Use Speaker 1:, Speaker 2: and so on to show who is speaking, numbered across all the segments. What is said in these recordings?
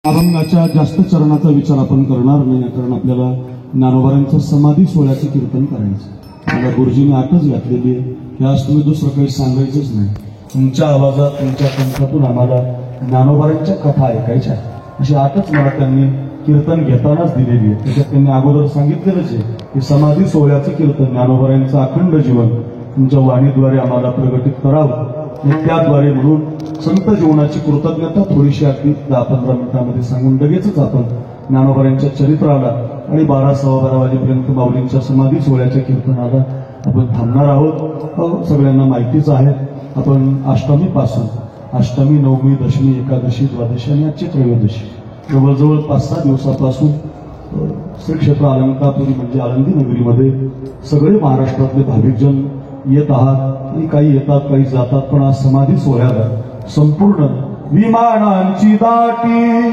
Speaker 1: अभंगाच्या जास्त चरणाचा विचार आपण करणार नाही, कारण आपल्याला ज्ञानोबांच्या समाधी सोहळ्याचं कीर्तन करायचं. मला गुरुजींनी आठच घातलेली आहे की आज तुम्ही दुसरं काही सांगायचंच नाही. तुमच्या आवाजात, तुमच्या कंठातून आम्हाला ज्ञानोबांच्या कथा ऐकायच्या, अशी आठच मला त्यांनी कीर्तन घेतानाच दिलेली आहे. त्याच्यात त्यांनी अगोदर सांगितलेलंच आहे की समाधी सोहळ्याचं कीर्तन ज्ञानोबांचं अखंड जीवन तुमच्या वाणीद्वारे आम्हाला प्रगटित करावं, आणि त्याद्वारे म्हणून संत जीवनाची कृतज्ञता थोडीशी अगदी 10-15 मिनिटांमध्ये सांगून लगेचच आपण ज्ञानोबांच्या चरित्राला आणि 12-12:15 वाजेपर्यंत माऊलींच्या समाधी सोहळ्याच्या कीर्तनाला आपण थांबणार आहोत. सगळ्यांना माहितीच आहे, आपण अष्टमीपासून अष्टमी, नवमी, दशमी, एकादशी, द्वादशी आणि आजची त्रयोदशी जवळजवळ 5-6 दिवसापासून श्री क्षेत्र अलंकापुरी म्हणजे आळंदी नगरीमध्ये सगळे महाराष्ट्रातले भाविकजन येत आहात. आणि काही येतात, काही जातात, पण आज समाधी सोहळ्याला संपूर्ण विमानांची दाटी,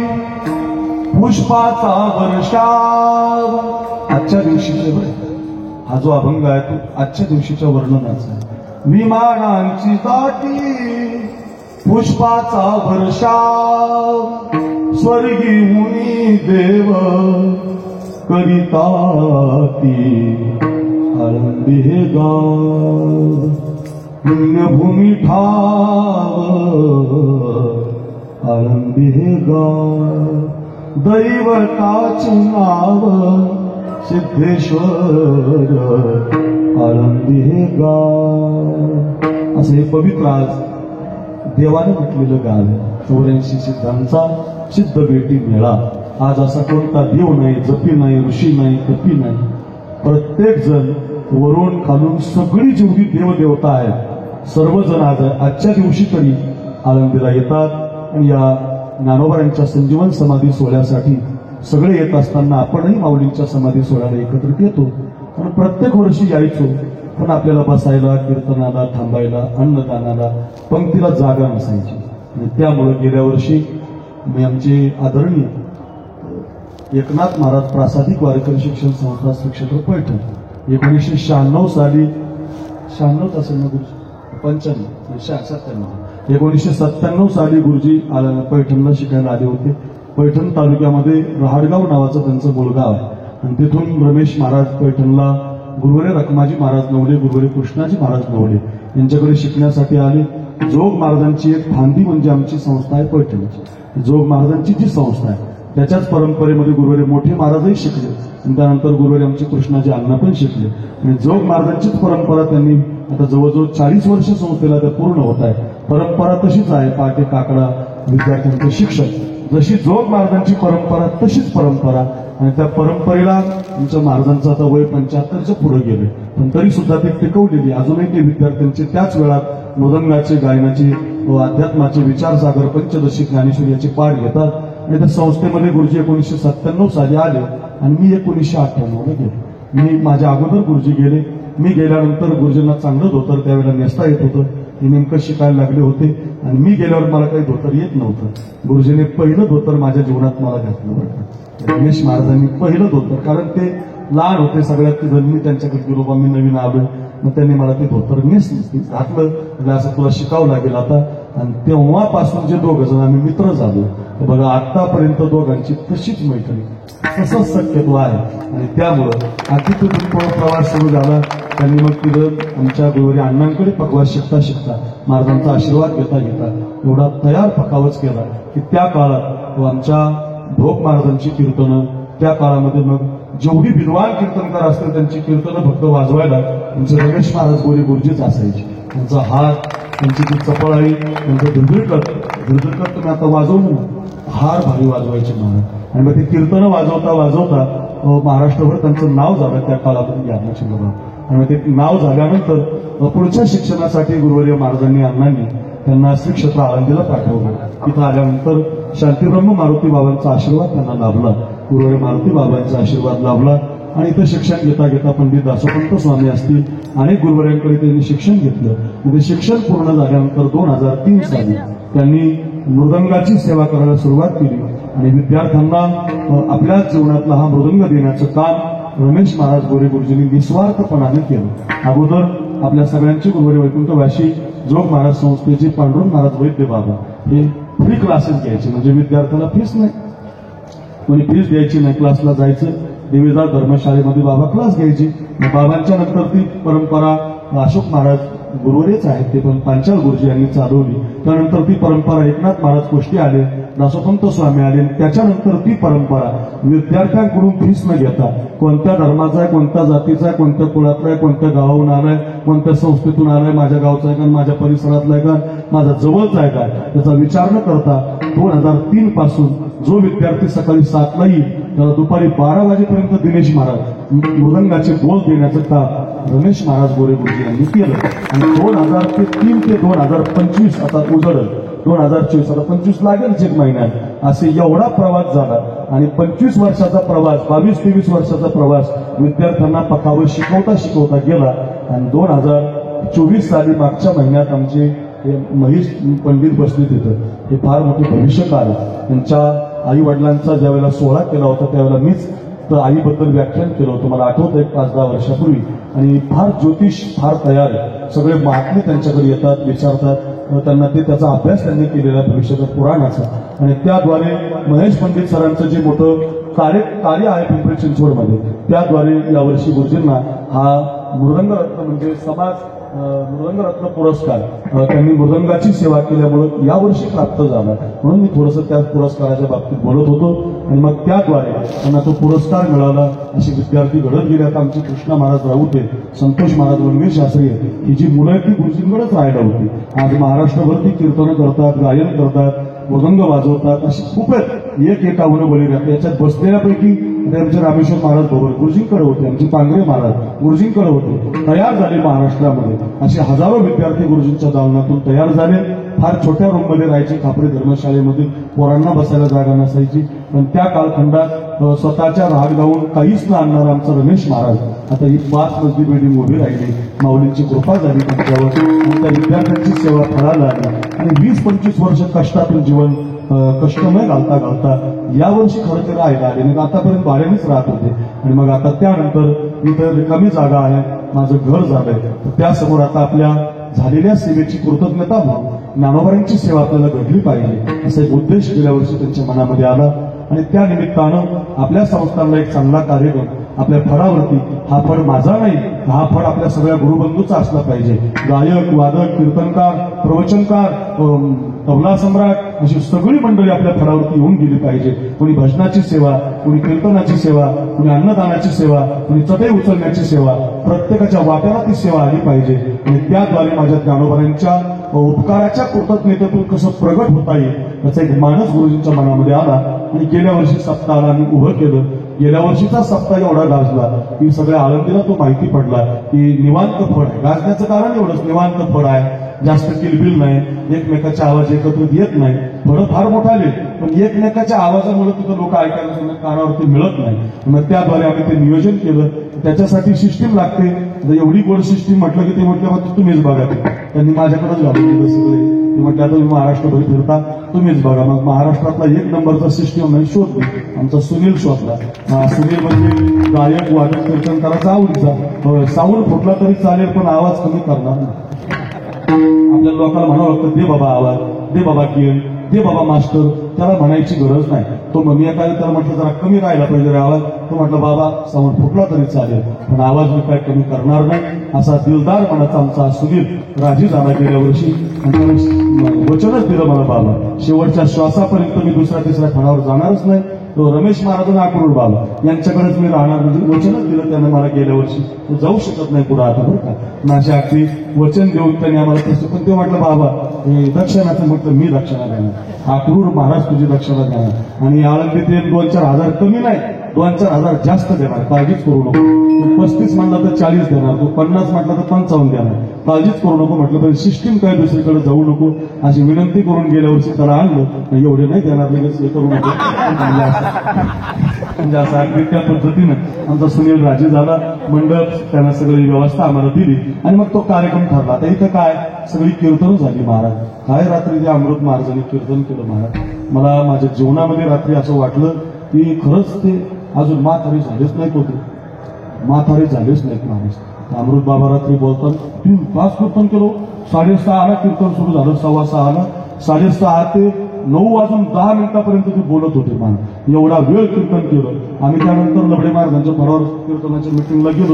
Speaker 1: पुष्पाचा वर्षाव, आजच्या दिवशीचे हा जो अभंग आहे तो आजच्या दिवशीच्या वर्णनाचा आहे. विमानांची दाटी, पुष्पाचा वर्षाव, स्वर्गी मुनी देव करिता ती आळंदी हे गाव, पुण्यभूमी ठाव आळंदी हे गाव, दैवताचे नाव सिद्धेश्वर आळंदी हे गाव. असं हे पवित्र आज देवाने म्हटलेलं गाव आहे. 84 सिद्धांचा सिद्ध भेटी मेळा. आज असा कोणता देव नाही, जपी नाही, ऋषी नाही, तपी नाही, प्रत्येक जण वरून खालून सगळी जेवढी देवदेवता आहेत सर्वजण आजच्या दिवशी तरी आळंदीला येतात. आणि या ज्ञानोबांच्या संजीवन समाधी सोहळ्यासाठी सगळे येत असताना आपणही माऊलींच्या समाधी सोहळ्याला एकत्रित येतो. आणि प्रत्येक वर्षी यायचो, पण आपल्याला बसायला, कीर्तनाला, थांबायला, अन्नदानाला, पंक्तीला जागा नसायची. आणि त्यामुळे गेल्या वर्षी मी आमचे आदरणीय एकनाथ महाराज प्रासादिक वारकरी शिक्षण संस्था श्री क्षेत्र पैठण 1996 साली 96 असेल ना गुरुजी, 1997 साली गुरुजी पैठणला शिकायला आले होते. पैठण तालुक्यामध्ये रहाडगाव नावाचं त्यांचं मूळ गाव आहे. आणि तिथून रमेश महाराज पैठणला गुरुवरे रखमाजी महाराज नवले, गुरुवरे कृष्णाजी महाराज नवले यांच्याकडे शिकण्यासाठी आले. जोग महाराजांची एक फांदी म्हणजे आमची संस्था आहे पैठणची. जोग महाराजांची जी संस्था आहे त्याच्याच परंपरेमध्ये गुरुवरे मोठे महाराजही शिकले, आणि त्यानंतर गुरुवरे आमचे कृष्णाजी अण्णा पण शिकले. आणि जोग महाराजांचीच परंपरा त्यांनी आता जवळजवळ 40 वर्ष संस्थेला त्या पूर्ण होत आहे. परंपरा तशीच आहे. पहाटे काकडा विद्यार्थ्यांचे शिक्षण, जशी जोग महाराजांची परंपरा तशीच परंपरा. आणि त्या परंपरेला आमच्या महाराजांचं आता वय 75च्या पुढे गेले, पण तरी सुद्धा ते टिकवलेली. अजूनही ते विद्यार्थ्यांचे त्याच वेळात मृदंगाचे, गायनाचे, अध्यात्माचे, विचारसागर, पंचदशी, ज्ञानेश्वरीचे पाठ घेतात. आणि त्या संस्थेमध्ये गुरुजी 1997 साली आले आणि मी 1998ला गेले. मी माझ्या अगोदर गुरुजी गेले. मी गेल्यानंतर गुरुजींना चांगलं धोतर त्यावेळेला नेसता येत होतं. ते नेमकं शिकायला लागले होते आणि मी गेल्यावर मला काही धोतर येत नव्हतं. गुरुजीने पहिलं धोतर माझ्या जीवनात मला घातलं वाटतं. रमेश महाराजांनी पहिलं धोतर, कारण ते लहान होते सगळ्यात जण. मी त्यांच्याकडे गेलो, बा मी नवीन आलो, मग त्यांनी मला ते धोतर घातलं. म्हणजे असं तुला शिकावं लागेल आता. आणि तेव्हापासून जे दोघं जण आम्ही मित्र झालो, तर बघा आतापर्यंत दोघांची तशीच मैत्री, तसंच शक्यतो आहे. आणि त्यामुळं अगदी तिथून प्रवास सुरू झाला. त्यांनी मग तिथं आमच्या गुरुवरी अण्णांकडे पकवास शिकता शिकता, महाराजांचा आशीर्वाद घेता घेता एवढा तयार पकावच केला की त्या काळात आमच्या भोग महाराजांची कीर्तनं, त्या काळामध्ये मग जेवढी विद्वान कीर्तनकार असतील त्यांची कीर्तनं फक्त वाजवायला आमचे रमेश महाराज गोरे गुरुजीच असायचे. त्यांचा हात, त्यांची ती चपळाई, त्यांचं धुंदुळकट तुम्ही आता वाजवलं, हार भारी वाजवायचे महाराज. आणि मग ते कीर्तनं वाजवता वाजवता महाराष्ट्रभर त्यांचं नाव झालं त्या काळामध्ये ज्ञानाची बाबा. आणि मग ते नाव झाल्यानंतर पुढच्या शिक्षणासाठी गुरुवर्य महाराजांनी, अण्णांनी त्यांना श्री क्षेत्र आळंदीला पाठवलं. तिथं आल्यानंतर शांतीब्रह्म मारुती बाबांचा आशीर्वाद त्यांना लाभला, गुरुवर्य मारुती बाबांचा आशीर्वाद लाभला. आणि इथं शिक्षण घेता घेता पंडित दासोपंत स्वामी असतील, अनेक गुरुवर्यांकडे त्यांनी शिक्षण घेतलं. म्हणजे शिक्षण पूर्ण झाल्यानंतर 2003 साली त्यांनी मृदंगाची सेवा करायला सुरुवात केली. आणि विद्यार्थ्यांना आपल्या जीवनातला हा मृदंग देण्याचं काम रमेश महाराज गोरे गुरुजींनी निस्वार्थपणाने केलं. अगोदर आपल्या सगळ्यांचे गुरुवारी वैकुंठवासी जोग महाराज संस्थेचे पांडुरंग महाराज वैद्य बाबा हे फ्री क्लासेस घ्यायचे, म्हणजे विद्यार्थ्याला फीस नाही. कोणी फीस द्यायची नाही, क्लासला जायचं. देवीदास धर्मशाळेमध्ये बाबा क्लास घ्यायची. बाबांच्या नंतर ती परंपरा अशोक महाराज गुरुवरेच आहेत, ते पण पांचाल गुरुजी यांनी चालवली. त्यानंतर ती परंपरा एकनाथ महाराज कोष्टी आले, दासोपंत स्वामी आले. त्याच्यानंतर ती परंपरा विद्यार्थ्यांकडून फीस न घेता कोणत्या धर्माचा आहे, कोणत्या जातीचा आहे, कोणत्या कुळातला आहे, कोणत्या गावाहून आलाय, कोणत्या संस्थेतून आलाय, माझ्या गावचा आहे का, माझ्या परिसरातला आहे का, माझा जवळचा आहे का, त्याचा विचार न करता 2003 पासून जो विद्यार्थी सकाळी 7ला येईल त्याला दुपारी 12 वाजेपर्यंत दिनेश महाराज मृदंगाचे बोल देण्याचं काम रमेश महाराज गोरे गुरुजी यांनी केलं. आणि 2003 ते 2025 आता उजळलं, 2024 आता 25 लागेलच एक महिन्यात, असे एवढा प्रवास झाला. आणि 25 वर्षाचा प्रवास, 22-23 वर्षाचा प्रवास विद्यार्थ्यांना पकावर शिकवता गेला. आणि 2024 साली मागच्या महिन्यात आमचे महेश पंडित बसले तिथं. हे फार मोठे भविष्यकाळ आहे. त्यांच्या आई वडिलांचा ज्या वेळेला सोहळा केला होता त्यावेळेला मीच तर आईबद्दल व्याख्यान केलं होतं, मला आठवतं एक 5-10 वर्षापूर्वी. आणि फार ज्योतिष फार तयार आहे, सगळे महात्मे त्यांच्याकडे येतात, विचारतात, त्यांना त्याचा अभ्यास त्यांनी केलेला भविष्याच्या पुराणाचा. आणि त्याद्वारे महेश पंडित सरांचं जे मोठं कार्य आहे पिंपरी चिंचवडमध्ये, त्याद्वारे यावर्षी गुरुजींना हा मृदंगरत्न म्हणजे समाज मृदंगरत्न पुरस्कार त्यांनी मृदंगाची सेवा केल्यामुळे यावर्षी प्राप्त झाला. म्हणून मी थोडंसं त्या पुरस्काराच्या बाबतीत बोलत होतो. आणि मग त्याद्वारे त्यांना तो पुरस्कार मिळाला. असे विद्यार्थी घडत गेले. आता आमचे कृष्णा महाराज राऊत आहे, संतोष महाराज वनवे शास्त्री आहे, ही जी मुलं आहेत ती गुरुजींकडेच राहायला होती. आज महाराष्ट्रभर ती कीर्तनं करतात, गायन करतात, मृदंग वाजवतात, अशी खूप आहेत. एक आव्हानं बळी राहते. याच्यात बसलेल्यापैकी आमचे रामेश्वर महाराज बरोबर गुरुजींकडे होते, आमचे पांगरे महाराज गुरुजींकडे होते. तयार झाले महाराष्ट्रामध्ये असे हजारो विद्यार्थी गुरुजींच्या दालनातून तयार झाले. फार छोट्या रूममध्ये राहायचे, खापरे धर्मशाळेमध्ये पोरांना बसायला जागा नसायची. पण त्या कालखंडात स्वतःच्या राग लावून काहीच न आणणार आमचा रमेश महाराज आता ही 5 मजली बिल्डिंग उभी राहिली. माऊलींची कृपा झाली त्यांच्यावर. त्या विद्यार्थ्यांची सेवा फळाला आली. आणि 20-25 वर्ष कष्टातून जीवन कष्टमय घालता यावर्षी खरं तर राहायला आले नाही. आतापर्यंत भाड्यानेच राहत होते. आणि मग आता त्यानंतर इथं रिकामी जागा आहे, माझं घर झालंय. त्यासमोर आता आपल्या झालेल्या सेवेची कृतज्ञता म्हणून ज्ञानोबांची सेवा आपल्याला घडली पाहिजे असा एक उद्देश गेल्या वर्षी त्यांच्या मनामध्ये आला. आणि त्या निमित्तानं आपल्या संस्थांना एक चांगला कार्यक्रम आपल्या फळावरती, हा फळ माझा नाही, हा फळ आपल्या सगळ्या गुरुबंधूचा असला पाहिजे. गायक, वादक, कीर्तनकार, प्रवचनकार, तबला सम्राट अशी सगळी मंडळी आपल्या फळावरती येऊन गेली पाहिजे. कोणी भजनाची सेवा, कोणी कीर्तनाची सेवा, कोणी अन्नदानाची सेवा, कोणी चटई उचलण्याची सेवा, प्रत्येकाच्या वाट्याला ती सेवा आली पाहिजे. आणि त्याद्वारे माझ्या ज्ञानोबांच्या उपकाराच्या कृतज्ञतेतून कसं प्रगट होता येईल त्याचा एक मानस गुरुजींच्या मनामध्ये आला. आणि गेल्या वर्षी सप्ताहाला आम्ही उभं केलं. गेल्या वर्षीचा सप्ताह एवढा गाजला की सगळ्या आळंदीला तो माहिती पडला की निवांत फळ आहे. गाजण्याचं कारण एवढंच, निवांत फळ आहे, जास्त किलबिल नाही, एकमेकाचे आवाज एकत्रित येत नाही. फळं फार मोठा आले पण एकमेकाच्या आवाजामुळे तिथं लोक ऐकायला कानावरती मिळत नाही. मग त्याद्वारे आम्ही ते नियोजन केलं. त्याच्यासाठी सिस्टीम लागते. एवढी गोड सिस्टीम म्हटलं की ते म्हटलं मग तुम्हीच बघा. त्यांनी माझ्याकडेच घालून दिलं सगळे. ते म्हटलं आता तुम्ही महाराष्ट्रभर फिरता, तुम्हीच बघा. मग महाराष्ट्रातला 1 नंबरचा सिस्टीम नाही शोधली, आमचा सुनील शोधला. सुनील म्हणजे गायक, वादक, कीर्तनकाराचा आवडीचा. साऊंड फुटला तरी चालेल पण आवाज कमी करणार नाही. आपल्या लोकांना म्हणावं लागतं दे बाबा आवाज, दे बाबा कीर्तन, दे बाबा मास्टर. त्याला म्हणायची गरज नाही. तो मग मी काय त्याला म्हटलं जरा कमी राहिला पाहिजे आवाज. तो म्हटलं बाबा साऊंड फुटला तरी चालेल पण आवाज मी काय कमी करणार नाही. असा दिलदार मनाचा आमचा सुनील राजी झाला गेल्या वर्षी. वचनच दिलं मला बाबा, शेवटच्या श्वासापर्यंत मी दुसऱ्या-तिसऱ्या फळावर जाणारच नाही. तो रमेश महाराज आकुरूर बाबा यांच्याकडेच मी राहणार. म्हणजे वचनच दिलं त्यानं मला गेल्या वर्षी. तो जाऊ शकत नाही पुढे आता बरं का. माझी अगदी वचन देऊन त्यांनी आम्हाला तसं. पण ते म्हटलं बाबा दक्षिणाचं म्हटलं मी दक्षिणा देणार, आकुरूर महाराज तुझी दक्षिणा देणार. आणि आळंदीत 2-4 हजार कमी नाही, 2-4 हजार जास्त देणार, काळजीच करू नको. तो 35 म्हणला तर 40 देणार, तो 50 म्हटला तर 55 देणार, काळजीच करू नको म्हटलं. पण सिस्टीम काय दुसरीकडे जाऊ नको अशी विनंती करून गेल्या वर्षी त्याला आणलं. एवढे नाही देणार, लगेच हे करू नको. म्हणजे असं अगदी त्या पद्धतीनं आमचा सुनील राजी झाला. मंडप त्यांना सगळी व्यवस्था आम्हाला दिली आणि मग तो कार्यक्रम ठरला. आता इथं काय सगळी कीर्तन झाली. महाराज काय रात्री ते अमृत महाराजांनी कीर्तन केलं. महाराज मला माझ्या जीवनामध्ये रात्री असं वाटलं की खरंच ते अजून म्हातारे झालेच नाहीत होते, म्हातारे झालेच नाहीत महाराज. अमृत बाबा रात्री बोलतात 3 तास कीर्तन केलं. 6:30 कीर्तन सुरू झालं, 6:15 6:30 ते 9:10 ते बोलत होते. मान एवढा वेळ कीर्तन केलं आम्ही. त्यानंतर लबडे महाराजांच्या फळावर कीर्तनाच्या मिटिंगला गेलो.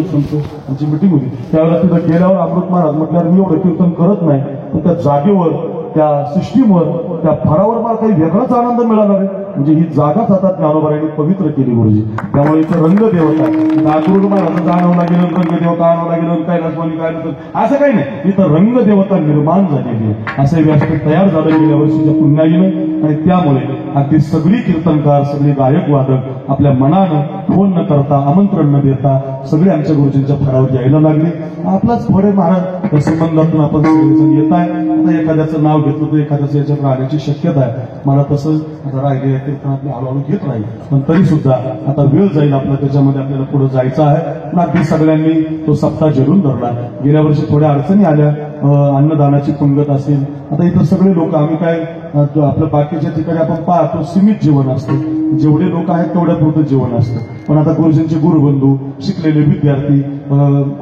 Speaker 1: आमची मिटिंग होती त्यावेळेला तिथं गेल्यावर अमृत महाराज म्हटल्यावर मी एवढं कीर्तन करत नाही, पण त्या जागेवर त्या सिस्टीमवर त्या फळावर मला काही वेगळाच आनंद मिळाला रे. म्हणजे ही जागाच आता ज्ञानोबारायांनी पवित्र केली गुरुजी. त्यामुळे इथं रंगदेवता नागपूर महाराज जाणवला गेलं, रंगदेवता आणवला गेलं, कैलासवाली काय नव्हतं असं काही नाही. इथं रंगदेवता निर्माण झालेली आहे. असं व्यासपीठ तयार झालं गेल्या वर्षीच्या पुण्याईनं. आणि त्यामुळे अगदी सगळी कीर्तनकार सगळे गायक वादक आपल्या मनानं फोन न करता आमंत्रण न देता सगळे आमच्या गुरुजींच्या फळावर यायला लागले. आपलाच फळे महाराज या संबंधातून आपण सगळेजण येत आहे. आता एखाद्याचं नाव घेतलं तर एखाद्याचं याच्यात राहण्याची शक्यता आहे. मला तसं आता राहिलेल्या कीर्तनातले हळूहळू घेत राहील, पण तरी सुद्धा आता वेळ जाईल आपला, त्याच्यामध्ये आपल्याला पुढे जायचं आहे. पण अगदी सगळ्यांनी तो सप्ताह झेलून धरला. गेल्या वर्षी थोड्या अडचणी आल्या, अन्नदानाची पंगत असेल. आता इथं सगळे लोक आम्ही काय आपलं बाकीच्या ठिकाणी आपण पाहतो सीमित जेवण असतं, जेवढे लोक आहेत तेवढ्या पुरतं जेवण असतं. पण आता गुरुजींचे गुरुबंधू शिकलेले विद्यार्थी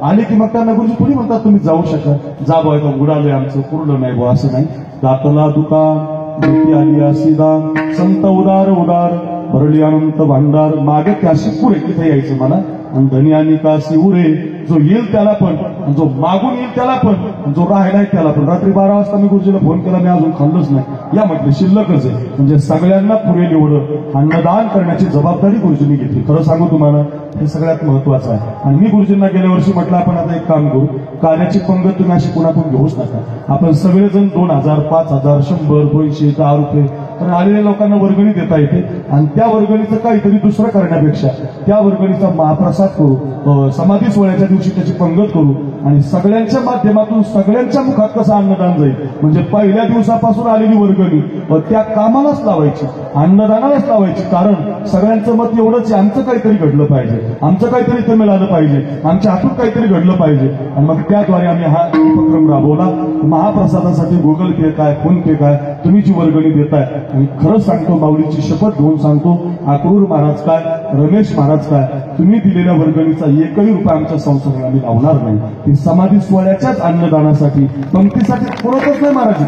Speaker 1: आले की मग त्यांना गुरुजी थोडी म्हणतात तुम्ही जाऊ शका, जा बा इथं उडालंय आमचं पूर्ण नाही बा, असं नाही. दातला दुकान भेटी आली असिदान संत उदार उदार भरली अनंत भांडार. मागे त्याशी पुढे तिथे यायचं मला. आणि धनी आणि काशी उरे, जो येईल त्याला पण, जो मागून येईल त्याला पण, जो राहिलाय त्याला पण. रात्री 12 वाजता मी गुरुजीला फोन केला, मी अजून खाल्लंच नाही. या म्हटलं शिल्लकच आहे. म्हणजे सगळ्यांना पुरेल एवढं अन्नदान करण्याची जबाबदारी गुरुजींनी घेतली. खरं सांगू तुम्हाला हे सगळ्यात महत्वाचं आहे. आणि मी गुरुजींना गेल्या वर्षी म्हटलं आपण आता एक काम करू, काल्याची पंगत तुम्ही अशी कुणाकडून घेऊच नका. आपण सगळेजण 2000, 5000, 100, 200, 10 रुपये कारण आलेल्या लोकांना वर्गणी देता येते. आणि त्या वर्गणीचं काहीतरी दुसरं करण्यापेक्षा त्या वर्गणीचा महाप्रसाद करू, समाधी सोहळ्याच्या दिवशी त्याची पंगत करू आणि सगळ्यांच्या माध्यमातून सगळ्यांच्या मुखात कसं अन्नदान जाईल. म्हणजे पहिल्या दिवसापासून आलेली वर्गणी त्या कामालाच लावायची, अन्नदानालाच लावायची. कारण सगळ्यांचं मत एवढंच आहे, आमचं काहीतरी घडलं पाहिजे, आमचं काहीतरी इथं मिळालं पाहिजे, आमच्या हातून काहीतरी घडलं पाहिजे. आणि मग त्याद्वारे आम्ही हा उपक्रम राबवला. महाप्रसादासाठी गुगल पे काय, फोन पे काय, तुम्ही जी वर्गणी देताय. आणि खरं सांगतो, माऊलीची शपथ घेऊन सांगतो, अक्रूर महाराज काय, रमेश महाराज काय, तुम्ही दिलेल्या वर्गणीचा एकही रुपया आमच्या संस्थेला आम्ही लावणार नाही. ती समाधी सोहळ्याच्याच अन्नदानासाठी, पंक्तीसाठी पुरतच नाही महाराज,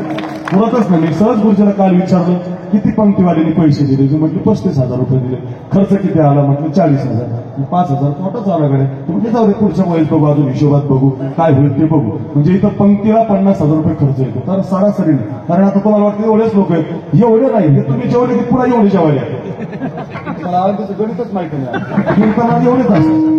Speaker 1: पुरतच नाही. मी सहज गुरुजीला काल विचारलं किती पंक्तीवाल्यांनी पैसे दिले, म्हटलं 35,000 रुपये दिले. खर्च किती आला म्हटलं 40,000. 5,000 तोटाच आला कडे. म्हटलं जाऊ दे, पुढच्या वेळेस बघू, अजून हिशोबात बघू काय होईल ते बघू. म्हणजे इथं पंक्तीला 50,000 रुपये खर्च येतो. तर सरासरी नाही. कारण आता तुम्हाला वाटतं एवढेच लोक आहेत, एवढे नाही. हे तुम्ही जेवढे की पुन्हा एवढे जेवायला मला आरोग्याचं गणितच माहिती नाही. कीर्तनात एवढेच असतात.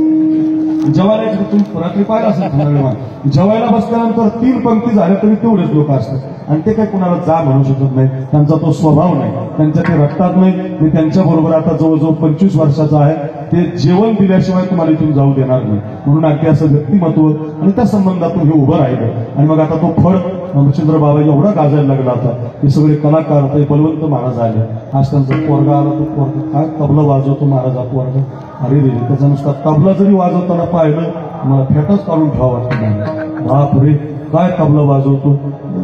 Speaker 1: जेवायला तुम्ही रात्री पाहिलं असेल, जेवायला बसल्यानंतर 3 पंक्ती झाल्या तरी तेवढेच लोक असतात. आणि ते काही कुणाला जा म्हणू शकत नाही, त्यांचा तो स्वभाव नाही, त्यांच्या ते रक्तात नाही. ते त्यांच्या बरोबर आता जवळजवळ 25 वर्षाचा आहे. ते जेवण दिल्याशिवाय तुम्हाला इथून जाऊ देणार नाही. म्हणून अगदी असं व्यक्तिमत्व आणि त्या संबंधातून हे उभं राहिलं. आणि मग आता तो फळ रामचंद्र बाबा एवढा गाजायला लागला होता. हे सगळे कलाकार ते बलवंत महाराज आले. आज त्यांचा पोरगा आला, तो पोरगा काय तबला वाजवतो महाराज हा पोरगा. अरे रे, त्याचा नुसता तबला जरी वाजवताना पाहिलं मला फेटच काढून ठेवा वाटतं. बाप रे, काय तबला वाजवतो.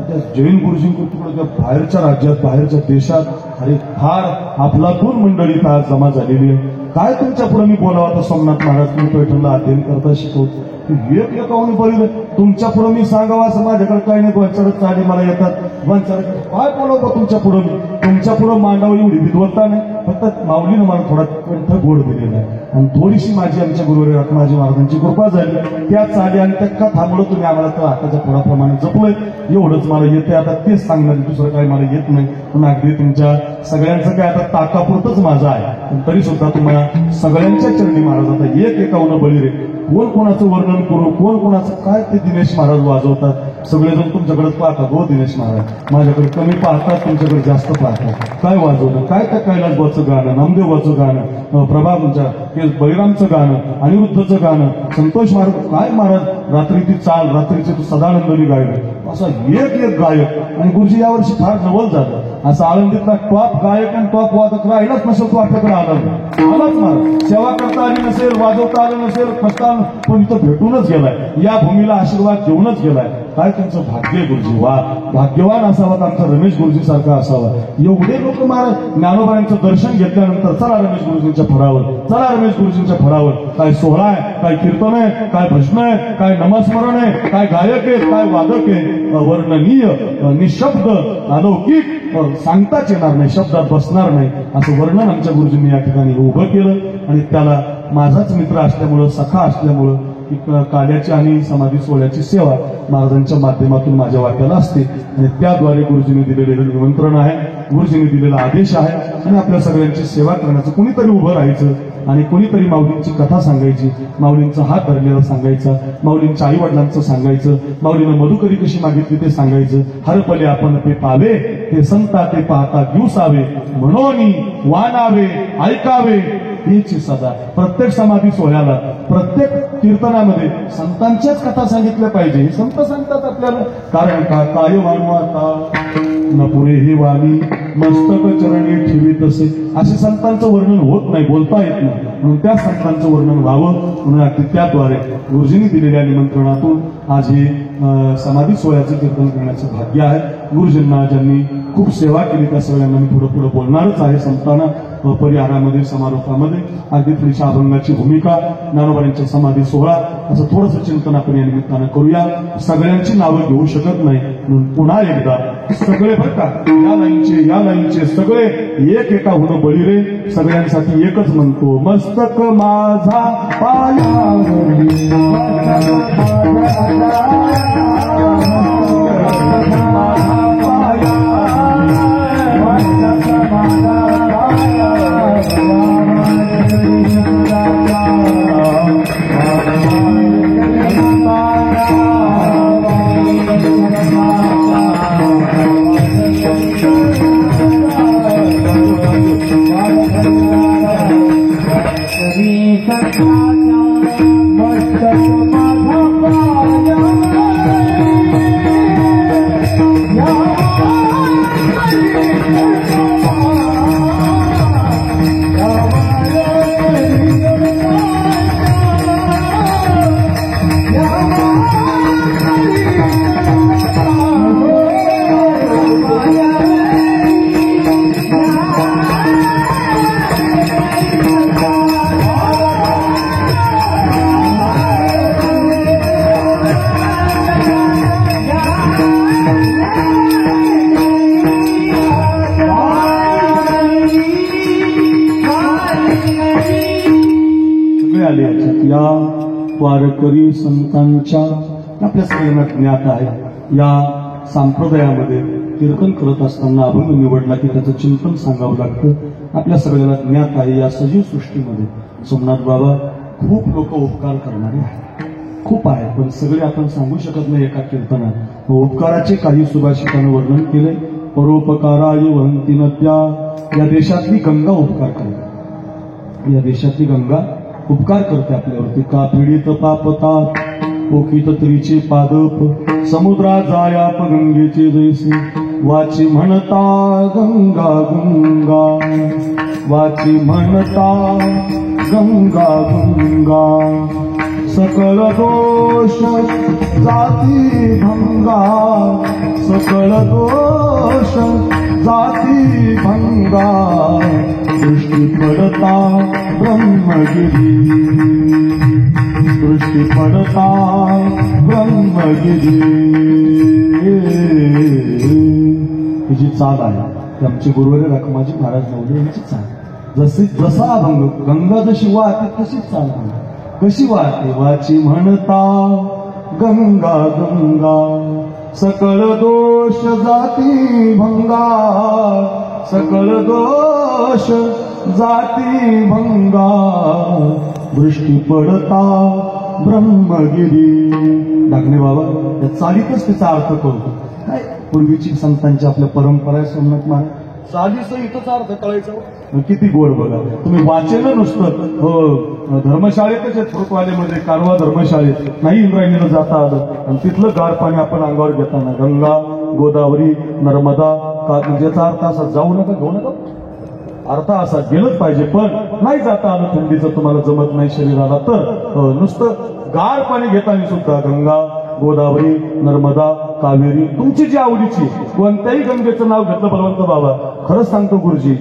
Speaker 1: त्या जैन गुरुजींकडून त्या बाहेरच्या राज्यात, बाहेरच्या देशात अरे फार अफलातून मंडळी आज जमा झालेली आहे. काय तुमच्या पुढे मी बोलावं आता सोमनाथ महाराज तुम्ही पैठणला अध्ययन करता शिकवतो. एक एकावणी बळी तुमच्या पुढे मी सांगावं असं माझ्याकडे काही नाही. वंचारच चाले मला येतात, वंचार काय बोलावं तुमच्या पुढे मी. तुमच्या पुढे मांडावं एवढी विद्वत्ता नाही. फक्त माऊलीनं मला थोडा कंठ गोड दिलेला आहे. आणि थोडीशी माझी आमच्या गुरुवारी रखमाजी महाराजांची कृपा झाली. त्या चाली आणि त्या कथामुळे तुम्ही आम्हाला तर हाताच्या फोडाप्रमाणे जपलोय. एवढंच मला येते. आता तेच सांगणार, दुसरं काही मला येत नाही. पण अगदी तुमच्या सगळ्यांचं काय आता ताकापुरतच माझं आहे. पण तरी सुद्धा तुम्हाला सगळ्यांच्या चरणी महाराज आता एक एकावन्न बळी रे. कोण कोणाचं वर्णन करू, कोण कोणाचं काय ते दिनेश महाराज वाजवतात. सगळेजण तुमच्याकडेच पाहतात. हो दिनेश महाराज माझ्याकडे कमी पाहतात, तुमच्याकडे जास्त पाहतात. काय वाजवलं, काय त्या कैलासबाचं गाणं, नामदेवाचं गाणं, प्रभावच्या बळीरामचं गाणं, अनिरुद्धचं गाणं, संतोष महाराज काय महाराज रात्री ती चाल, रात्रीचे तू सदानंदनी गायलं. असा एक एक गायक. आणि गुरुजी यावर्षी फार नवल झालं. असा आळंदीतला टॉप गायक आणि टॉप वादक राहिलाच नसेल तो आपल्याकडे आलाच महाराज. सेवा करता आली नसेल, वाजवता आलं नसेल, कष्टा पण इथं भेटूनच गेलाय. या भूमीला आशीर्वाद देऊनच गेलाय. काय त्यांचं भाग्य आहे गुरुजी. वा, भाग्यवान असावा आमचा रमेश गुरुजी सारखा असावा. एवढे लोक महाराज ज्ञानोबांचं दर्शन घेतल्यानंतर चला रमेश गुरुजींच्या फळावर, चला रमेश गुरुजींच्या फळावर. काय सोहळा आहे, काय कीर्तन आहे, काय भजन आहे, काय नमस्मरण आहे, काय गायक आहे, काय वादक आहे, अवर्णनीय, निशब्द, अलौकिक, सांगताच येणार नाही, शब्दात बसणार नाही असं वर्णन आमच्या गुरुजींनी या ठिकाणी उभं केलं. आणि त्याला माझाच मित्र असल्यामुळं, सखा असल्यामुळं काल्याची आणि समाधी सोहळ्याची सेवा महाराजांच्या माध्यमातून माझ्या वाट्याला असते. आणि त्याद्वारे गुरुजींनी दिलेलं निमंत्रण आहे, गुरुजींनी दिलेला आदेश आहे. आणि आपल्या सगळ्यांची सेवा करण्याचं, कोणीतरी उभं राहायचं आणि कोणीतरी माऊलींची कथा सांगायची, माऊलींचा हात धरलेला सांगायचा, माऊलींच्या आई वडिलांचं सांगायचं, माऊलीनं मधुकरी कशी मागितली ते सांगायचं. हरपले आपण ते पावे, ते संता ते पाहता दिवसावे, म्हणून वानावे ऐकावे हीची सदा. प्रत्येक समाधी सोहळ्याला, प्रत्येक कीर्तनामध्ये संतांच्याच कथा सांगितल्या पाहिजे. संत सांगतात आपल्याला, कारण का काय वाणू आता न पुरे ही वाणी मस्तक चरणी ठेवीत असे. असे संतांचं वर्णन होत नाही, बोलता येत नाही. म्हणून त्या संतांचं वर्णन व्हावं म्हणून अगदी त्याद्वारे गुरुजींनी दिलेल्या निमंत्रणातून आज हे समाधी सोहळ्याचं कीर्तन करण्याचं भाग्य आहे. गुरुजींना ज्यांनी खूप सेवा केली त्या सगळ्यांना मी पुढे पुढे बोलणारच आहे. संतांना परिहारामध्ये, समारोपामध्ये अगदी थोडीशी अभंगाची भूमिका, ज्ञानोबांच्या समाधी सोहळा, असं थोडंसं चिंतन आपण या निमित्तानं करूया. सगळ्यांची नावं घेऊ शकत नाही म्हणून पुन्हा एकदा सगळे बरं का, या लाईनचे सगळे एक एका होणं बळी रे. सगळ्यांसाठी एकच म्हणतो, मस्तक माझा पायावरी, या वारकरी संतांच्या आपल्या सगळ्यांना ज्ञात आहे. या संप्रदायामध्ये कीर्तन करत असताना अभंग निवडला की त्याचं चिंतन सांगावं लागतं. आपल्या सगळ्यांना ज्ञात आहे या सजीव सृष्टीमध्ये सोमनाथ बाबा खूप लोक उपकार करणारे आहेत, खूप आहेत, पण सगळे आपण सांगू शकत नाही एका कीर्तनात. उपकाराचे काही सुभाषितानं वर्णन केले. परोपकाराय वहंती नद्या, या देशातली गंगा उपकार करते, या देशातली गंगा उपकार करते आपल्यावरती. का पीडित पापता ओकित त्रीचे पादप, समुद्रा जायाप गंगेचे जैसे, वाची म्हणता गंगा गंगा, वाची म्हणता गंगा गंगा, सकळ दोष जाती भंगा, सकळ दोष जाती भंगा, दृष्टी पडता ब्रह्मगिरी, दृष्टी पडता ब्रह्मगिरी. ही जी चाल आहे ती आमचे गुरुवर्य रखमाजी महाराज नवले यांची चाल. जसा अभंग गंगा जशी वाहते तशीच चाल कशी वाहते. वाची म्हणता गंगा गंगा, सकळ दोष जाती भंगा, सकळ दोष जाती भंगा, दृष्टी पडता ब्रह्मगिरी. डाकणे बाबा या चालीतच त्याचा अर्थ करतो. काय पूर्वीची संतांची आपल्या परंपरा आहे सोमनाथ महाराज, चालीच इथंच अर्थ कळायचा. किती गोड बघा. तुम्ही वाचन नुसतं धर्मशाळेतच आहे, थोरकवालेमध्ये कारवा धर्मशाळेत नाही इंद्रायणीला जाता आलं आणि तिथलं गार पाणी आपण अंगावर घेताना गंगा गोदावरी नर्मदा का, म्हणजे याचा अर्थ असा जाऊ नका घेऊ नका, अर्थ असा गेलंच पाहिजे. पण नाही जाता आलं, थंडीचं तुम्हाला जमत नाही शरीराला, तर नुसतं गार पाणी घेताना सुद्धा गंगा गोदावरी, नर्मदा, कावेरी, तुमची जी आवडीची कोणत्याही गंगेचं नाव घेतलं बलवंत बाबा. खरंच सांगतो गुरुजी,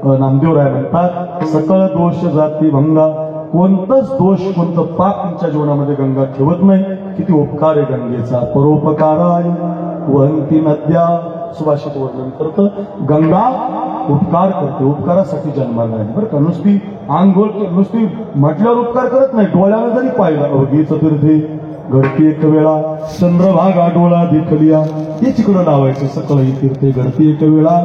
Speaker 1: नामदेवराय म्हणतात सकळ दोष जाती भंगा, कोणतंच दोष कोणतं पाप तुमच्या जीवनामध्ये गंगा ठेवत नाही. किती उपकार आहे गंगेचा. परोपकाराय वहंती नद्या, सुभाषित वर्णन करतं. गंगा उपकार करते, उपकारासाठी जन्माला आहे बरं का. नुसती आंघोळ नुसती म्हटल्यावर उपकार करत नाही, डोळ्यानं जरी पाहिलं अवघी चतुर्थी घडती एक वेळा चंद्रभागा डोळा देखलिया, ते तिकडं लावायचं सकळही तीर्थे घडती एक वेळा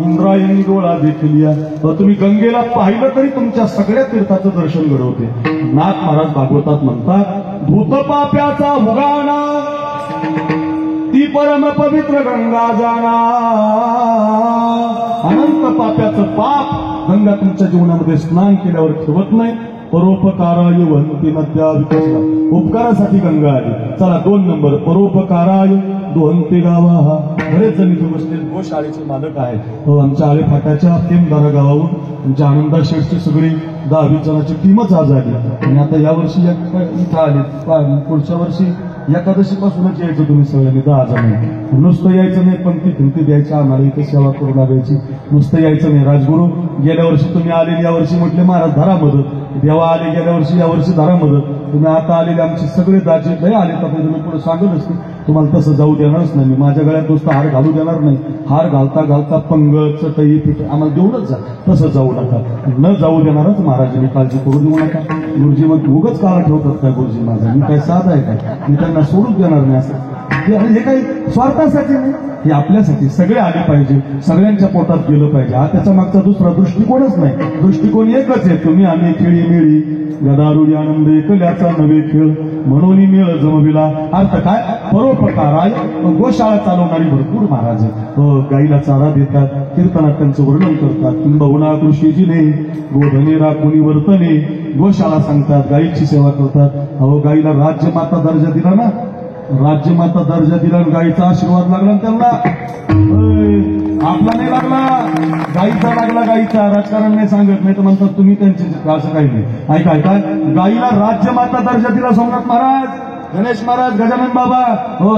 Speaker 1: इंद्रायणी डोळा देखलिया. तुम्ही गंगेला पाहिलं तरी तुमच्या सगळ्या तीर्थाचं दर्शन घडवते. नाथ महाराज भागवतात म्हणतात भूत पाप्याचा उगाणा ती परम पवित्र गंगा जाणा. अनंत पाप्याचं पाप गंगा तुमच्या जीवनामध्ये स्नान केल्यावर ठेवत नाही. परोपकाराय वहंती नद्या विकसला, उपकारासाठी गंगा आली. चला 2 नंबर परोपकाराय दोहंती गावा. बरेच जण इथे बसले गोशाळेचे मालक आहेत. आमच्या आळे फाट्याच्या प्रेमदारा गावाहून आमच्या आनंदा शेठची सगळी 10-20 जणांची टीमच आज आली. आणि आता यावर्षी इथं आले. पुढच्या वर्षी एकादशीपासूनच यायचं तुम्ही सगळ्यांनी 10 जण. नुसतं यायचं नाही, पंक्ती द्यायची आम्हाला इथे सेवा करू लागायची. नुसतं यायचं नाही. राजगुरू गेल्या वर्षी तुम्ही आले, यावर्षी म्हटले महाराज धरा मदत. देवा आले गेल्या वर्षी, यावर्षी धरा मदत. तुम्ही आता आलेले आमचे सगळे दाजे लय आले तर तुम्ही पुढे सांगतच नाही. तुम्हाला तसं जाऊ देणारच नाही. मी माझ्या गळ्यात नुसतं हार घालू देणार नाही. हार घालता घालता पंगत चटई पिठ आम्हाला देऊनच जा. तसं जाऊ नका, न जाऊ देणारच महाराजांनी काळजी करू देऊ नका. गुरुजी मग उगच काळा ठेवतात काय गुरुजी माझा? मी काय साधा आहे काय? मी त्यांना सोडूच देणार नाही. असं हे काही स्वार्थासाठी नाही, हे आपल्यासाठी. सगळे आले पाहिजे, सगळ्यांच्या पोटात गेलं पाहिजे. हा त्याचा मागचा दुसरा दृष्टिकोनच नाही. दृष्टिकोन एकच आहे, तुम्ही आम्ही खेळी मिळी गदारुडी आनंद एकल्याचा नवे खेळ म्हणून मेळ जमविला. अर्थ काय? परोपकाराय. गोशाळा चालवणारी भरपूर महाराज गाईला चारा देतात, कीर्तनात त्यांचं वर्णन करतात. किंबहुना कृषीजीने गोधने राखुनी वर्तने गोशाळा सांगतात, गाईची सेवा करतात. अहो गाईला राज्यमाता दर्जा दिला ना, राज्यमाता दर्जा दिला, गाईचा आशीर्वाद लागला त्यांना. आपला नाही लागला, गाईचा लागला. गाईचा राजकारण नाही सांगत, नाही तर म्हणतात तुम्ही त्यांचे, असं काही नाही. ऐका गाईला राज्यमाता दर्जा दिला सोमनाथ महाराज, गणेश महाराज, गजानन बाबा,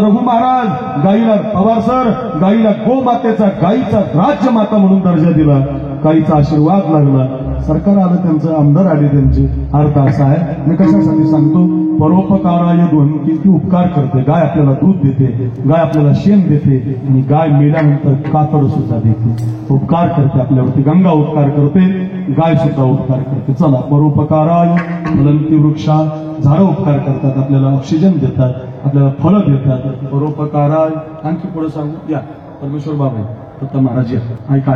Speaker 1: रघु महाराज. गाईला पवार सर, गाईला गोमातेचा, गाईचा राज्यमाता म्हणून दर्जा दिला. गाईचा आशीर्वाद लागला. सरकार आलं त्यांचं, आमदार आले त्यांचे. अर्थ असा आहे, मी कशासाठी सांगतो? परोपकाराय दोहंती, ती उपकार करते. गाय आपल्याला दूध देते, गाय आपल्याला शेण देते, आणि गाय मेल्यानंतर कातड सुद्धा देते. उपकार करते आपल्यावरती. गंगा उपकार करते, गाय सुद्धा उपकार करते. चला परोपकाराय फलंती वृक्षा, झाडं उपकार करतात, आपल्याला ऑक्सिजन देतात, आपल्याला फळं देतात. परोपकाराय आणखी पुढे सांगू या परमेश्वर बाबा दत्त महाराज ऐका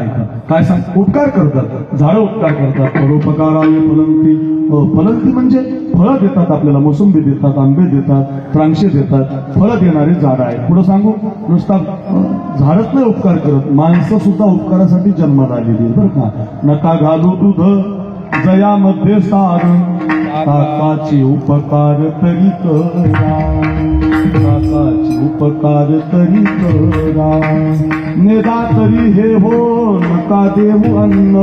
Speaker 1: काय सांग, उपकार करतात, झाडं उपकार करतात. परोपकाराय फलंती, फलंती म्हणजे फळं देतात आपल्याला, मोसंबी देतात, आंबे देतात, द्राक्षे देतात, फळं देणारी झाडं आहेत. पुढे सांगू, नुसता झाडच नाही उपकार करत, माणसं सुद्धा उपकारासाठी जन्माला आलेली आहे बरं का. नका घालू दूध जयामध्ये सार, काकाची उपकार तरी करा, काकाची उपकार तरी करा. नेदा तरी हे हो नका देऊ अन्न,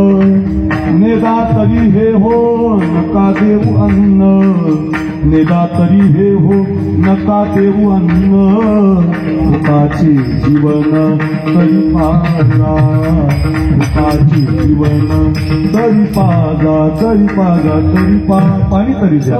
Speaker 1: नेदा तरी हे हो नका देऊ अन्न, नेदा तरी हे हो नका देऊ अन्न. सुखाची जीवन तरी पाजा, सुखाची जीवन तरी पाजा, तरी पाजा, तरी पाणी तरी द्या.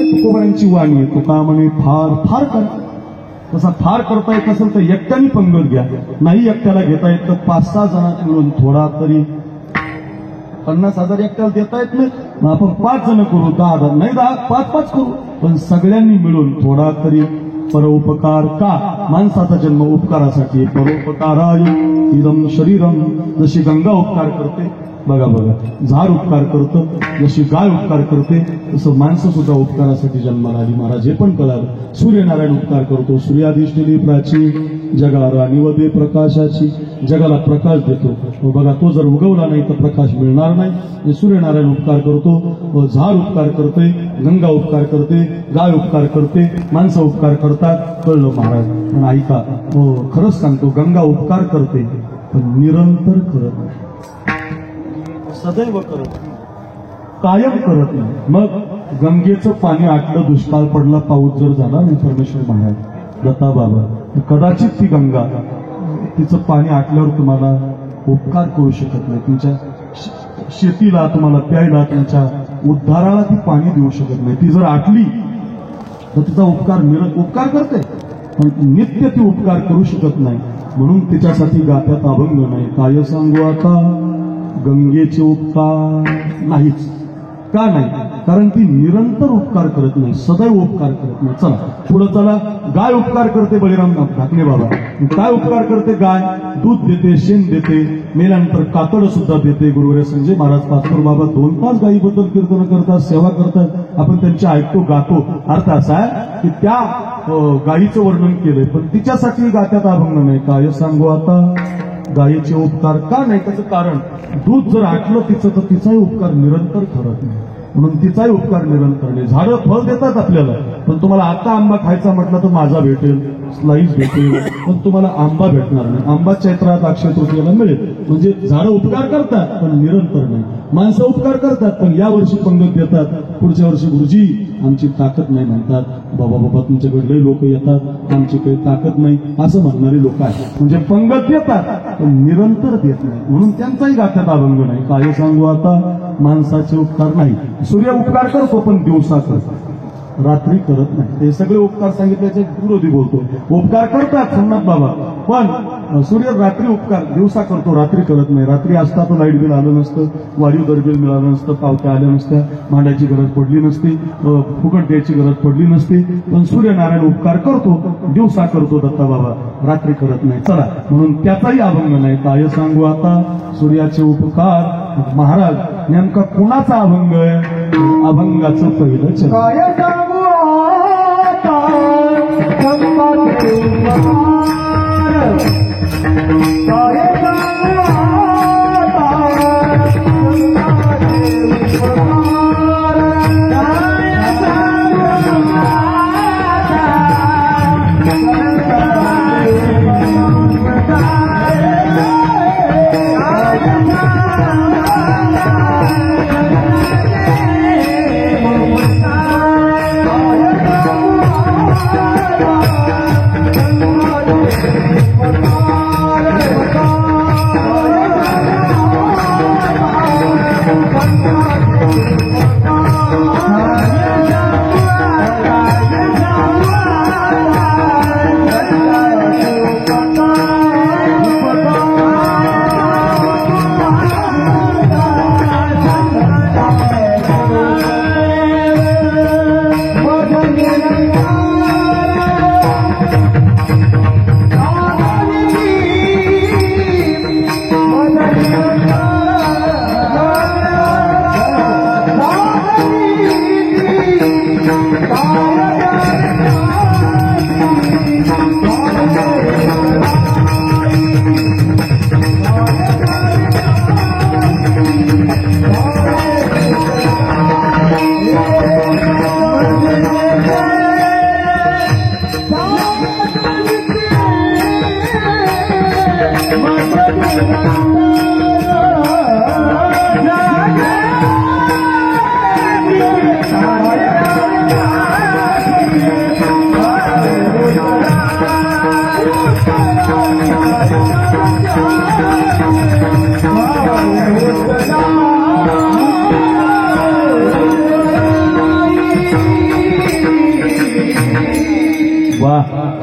Speaker 1: तुकोबारांची वाणी आहे. तुका म्हणे फार फार कर. तसा फार करता येत असेल तर एकट्याने पंगत घ्या, नाही एकट्याला घेता येत तर 5-6 जणांना मिळून थोडा तरी 50,000 एकट्याला देता येत नाही, मग आपण 5 जण करू, 10,000 नाही 5-5 करू, पण सगळ्यांनी मिळून थोडा तरी परोपकार का माणसाचा जन्म उपकारासाठी परोपकाराय इदम शरीरम जशी गंगा उपकार करते बघा बघा झाड उपकार करतं जशी गाय उपकार करते तसं माणसं सुद्धा उपकारासाठी जन्माला आली महाराज हे पण कळालं सूर्यनारायण उपकार करतो सूर्याधिष्ठिनी प्राची जगाला निवदे प्रकाशाची जगाला प्रकाश देतो बघा तो जर उगवला नाही तर प्रकाश मिळणार नाही सूर्यनारायण उपकार करतो झाड उपकार करते गंगा उपकार करते गाय उपकार करते माणसं उपकार करतात कळलं महाराज पण ऐका हो खरंच सांगतो गंगा उपकार करते पण निरंतर करत नाही सदैव करत नाही कायम करत नाही मग गंगेचं पाणी आटलं दुष्काळ पडला पाऊस जर झाला नाही परमेश्वर म्हणाल दत्ता बाबा कदाचित ती गंगा तिचं पाणी आटल्यावर तुम्हाला उपकार करू शकत नाही तुमच्या शेतीला तुम्हाला प्यायला तुमच्या उद्धाराला ती पाणी देऊ शकत नाही ती जर आटली तर तिचा उपकार करते पण नित्य ती उपकार करू शकत नाही म्हणून तिच्यासाठी गात्यात अभंग नाही काय सांगू आता गंगेचे उपकार नाहीच का नाही कारण ती निरंतर उपकार करत नाही सदैव उपकार करत नाही चला पुढे चला गाय उपकार करते बळीराम ढाकणे बाबा काय उपकार करते गाय दूध देते शेण देते मेल्यानंतर कातड सुद्धा देते गुरुवर्य संजय महाराज पाचपूर बाबा 2 तास गायीबद्दल कीर्तन करतात सेवा करतात आपण त्यांचे ऐकतो गातो अर्थ असा आहे की त्या गायीचं वर्णन केलंय पण तिच्यासाठी गात्यात अभंग नाही काय सांगू आता गायीचे उपकार का नाही त्याचं कारण दूध जर आटलं तिचं तर तिचाही उपकार निरंतर ठरत नाही म्हणून तिचाही उपकार निरंतर नाही झाडं फळ देतात आपल्याला पण तुम्हाला आता आंबा खायचा म्हटलं तर माझा भेटेल स्लाईस भेटेल पण तुम्हाला आंबा भेटणार नाही आंबा चैत्रात अक्षय तृतीयेला मिळेल म्हणजे झाडं उपकार करतात पण निरंतर नाही माणसं उपकार करतात पण या वर्षी पंगत देतात पुढच्या वर्षी गुरुजी आमची ताकद नाही म्हणतात बाबा तुमच्याकडले लोक येतात आमची काही ताकद नाही असं म्हणणारे लोक आहेत म्हणजे पंगत देतात पण निरंतर देत नाही म्हणून त्यांचाही गात्यात अभंग नाही काय सांगू आता माणसाचे उपकार नाही सूर्य उपकार करतो पण दिवसा करतो रात्री करत नाही ते सगळे उपकार सांगितल्याचे विरोधी बोलतो उपकार करतात सोमनाथ बाबा पण सूर्य रात्री उपकार दिवसा करतो रात्री करत नाही रात्री असता तर लाईट बिल आलं नसतं वाढीव दर बिल मिळालं नसतं पावत्या आल्या नसत्या भांड्याची गरज पडली नसती फुकट द्यायची गरज पडली नसती पण सूर्यनारायण उपकार करतो दिवसा करतो दत्ता बाबा रात्री करत नाही चला म्हणून त्याचाही अभंग नाही काय सांगू आता सूर्याचे उपकार महाराज नेमका कोणाचा अभंग आहे अभंगाचं पहिलं चरण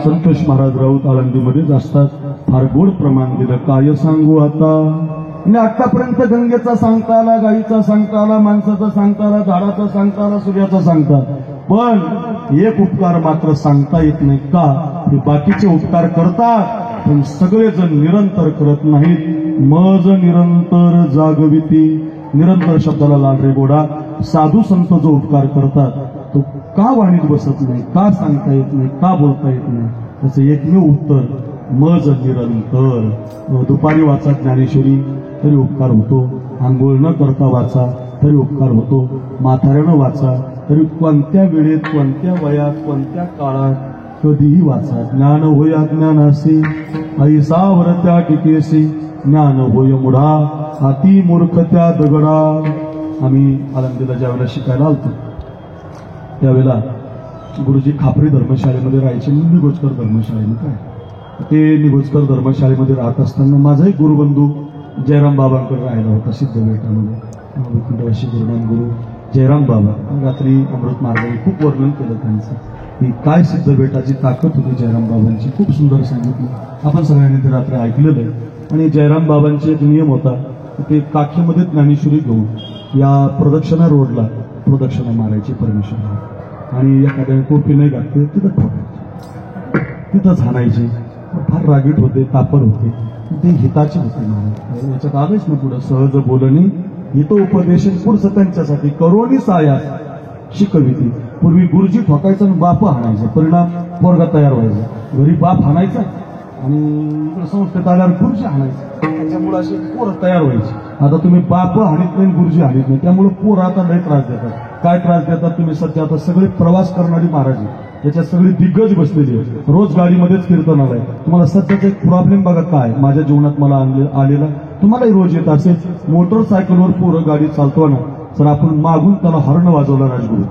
Speaker 1: संतोष महाराज राऊत आळंदीमध्येच असतात फार गोड प्रमाण दिलं काय सांगू आता म्हणजे आतापर्यंत गंगेचा सांगता आला गाईचा सांगता आला माणसाचा सांगता आला झाडाचा सांगता आला सूर्याचा सांगता पण एक उपकार मात्र सांगता येत नाही का, हे बाकीचे उपकार करतात पण सगळेजण निरंतर करत नाहीत. मज निरंतर जागविती, निरंतर शब्दाला लाल रे गोडा. साधू संत जो उपकार करतात तो का वाणीत बसत नाही, का सांगता येत नाही, का बोलता येत नाही, त्याचं एकमेव उत्तर मज निरंतर. दुपारी वाचा ज्ञानेश्वरी तरी उपकार होतो, आंघोळ न करता वाचा तरी उपकार होतो, म्हाताऱ्यानं वाचा तरी कोणत्या वेळेत, कोणत्या वयात, कोणत्या काळात कधीही वाचा. ज्ञान होय अज्ञानासी, ऐसा वरत्या टिकेसी, ज्ञान होय मुढा, हाती मूर्ख त्या दगडा. आम्ही आळंदीला ज्यावेळेला शिकायला आलतो त्यावेळेला गुरुजी खापरी धर्मशाळेमध्ये राहायचे, निगोजकर धर्मशाळेने. काय ते निगोजकर धर्मशाळेमध्ये राहत असताना माझाही गुरुबंधू जयराम बाबांकडे राहिला होता सिद्धवेटामध्ये. विखंडवासी गुरुनाम गुरु जयराम बाबा. रात्री अमृत मार्गाने खूप वर्णन केलं त्यांचं की काय सिद्धवेटाची ताकद होती जयराम बाबांची. खूप सुंदर सांगितलं, आपण सगळ्यांनी ते रात्री ऐकलेलं आहे. आणि जयराम बाबांचे एक नियम होता, ते काखेमध्ये ज्ञानेश्वरी घेऊन या प्रदक्षिणा रोडला प्रदक्षिणा मारायची परमेश्वराला, आणि एखाद्या टोपी नाही घातली तिथं ठोकायची, तिथंच हाणायची. फार रागीट होते, तापड होते, ते हिताचे होते. मला याच्यात आलंच ना पुढं, सहज बोलणे हितोपदेशन पुरुष त्यांच्यासाठी करोनी सायास शिकविती. पूर्वी गुरुजी ठोकायचं आणि बाप हाणायचं, परिणाम पोरगा तयार व्हायचा. घरी बाप हाणायचा आणि संस्थेत आल्यावर गुरुजी हाणायचं, त्याच्यामुळे असे पोरं तयार व्हायचे. आता तुम्ही बाप हाणीत नाही, गुरुजी हाणीत नाही, त्यामुळे पोरं आता लय त्रास देतात. काय त्रास देतात तुम्ही सध्या, आता सगळे प्रवास करणारी महाराज आहे, त्याच्यात सगळी दिग्गज बसलेली आहे, रोज गाडीमध्येच कीर्तनाला आहे. तुम्हाला सध्याचा एक प्रॉब्लेम बघा काय माझ्या जीवनात मला आलेला, तुम्हालाही रोज येत असेल. मोटरसायकलवर पोरं गाडी चालतो ना, तर आपण मागून त्याला हॉर्न वाजवला राजगुरू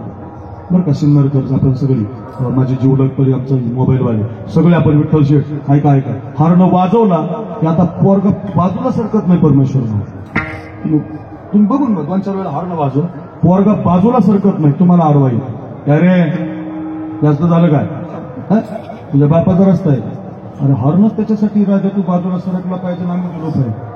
Speaker 1: बरं का, सिन्नरकर आपण सगळी, माझे जीवलग तरी आमचं मोबाईलवाले सगळे आपण विठ्ठल शेठ ऐका ऐका, हॉर्न वाजवला की आता पोरगा बाजूला सरकत नाही. परमेश्वर तुम्ही बघून मग 2-4 वेळा हॉर्न वाजव, पोरगा बाजूला सरकत नाही, तुम्हाला अडवाई. अरे जास्त झालं काय, तुझ्या बापाचा रस्ता आहे. अरे हॉर्नच त्याच्यासाठी राजा तू बाजूला सरकला पाहिजे ना, आम्ही लोक आहे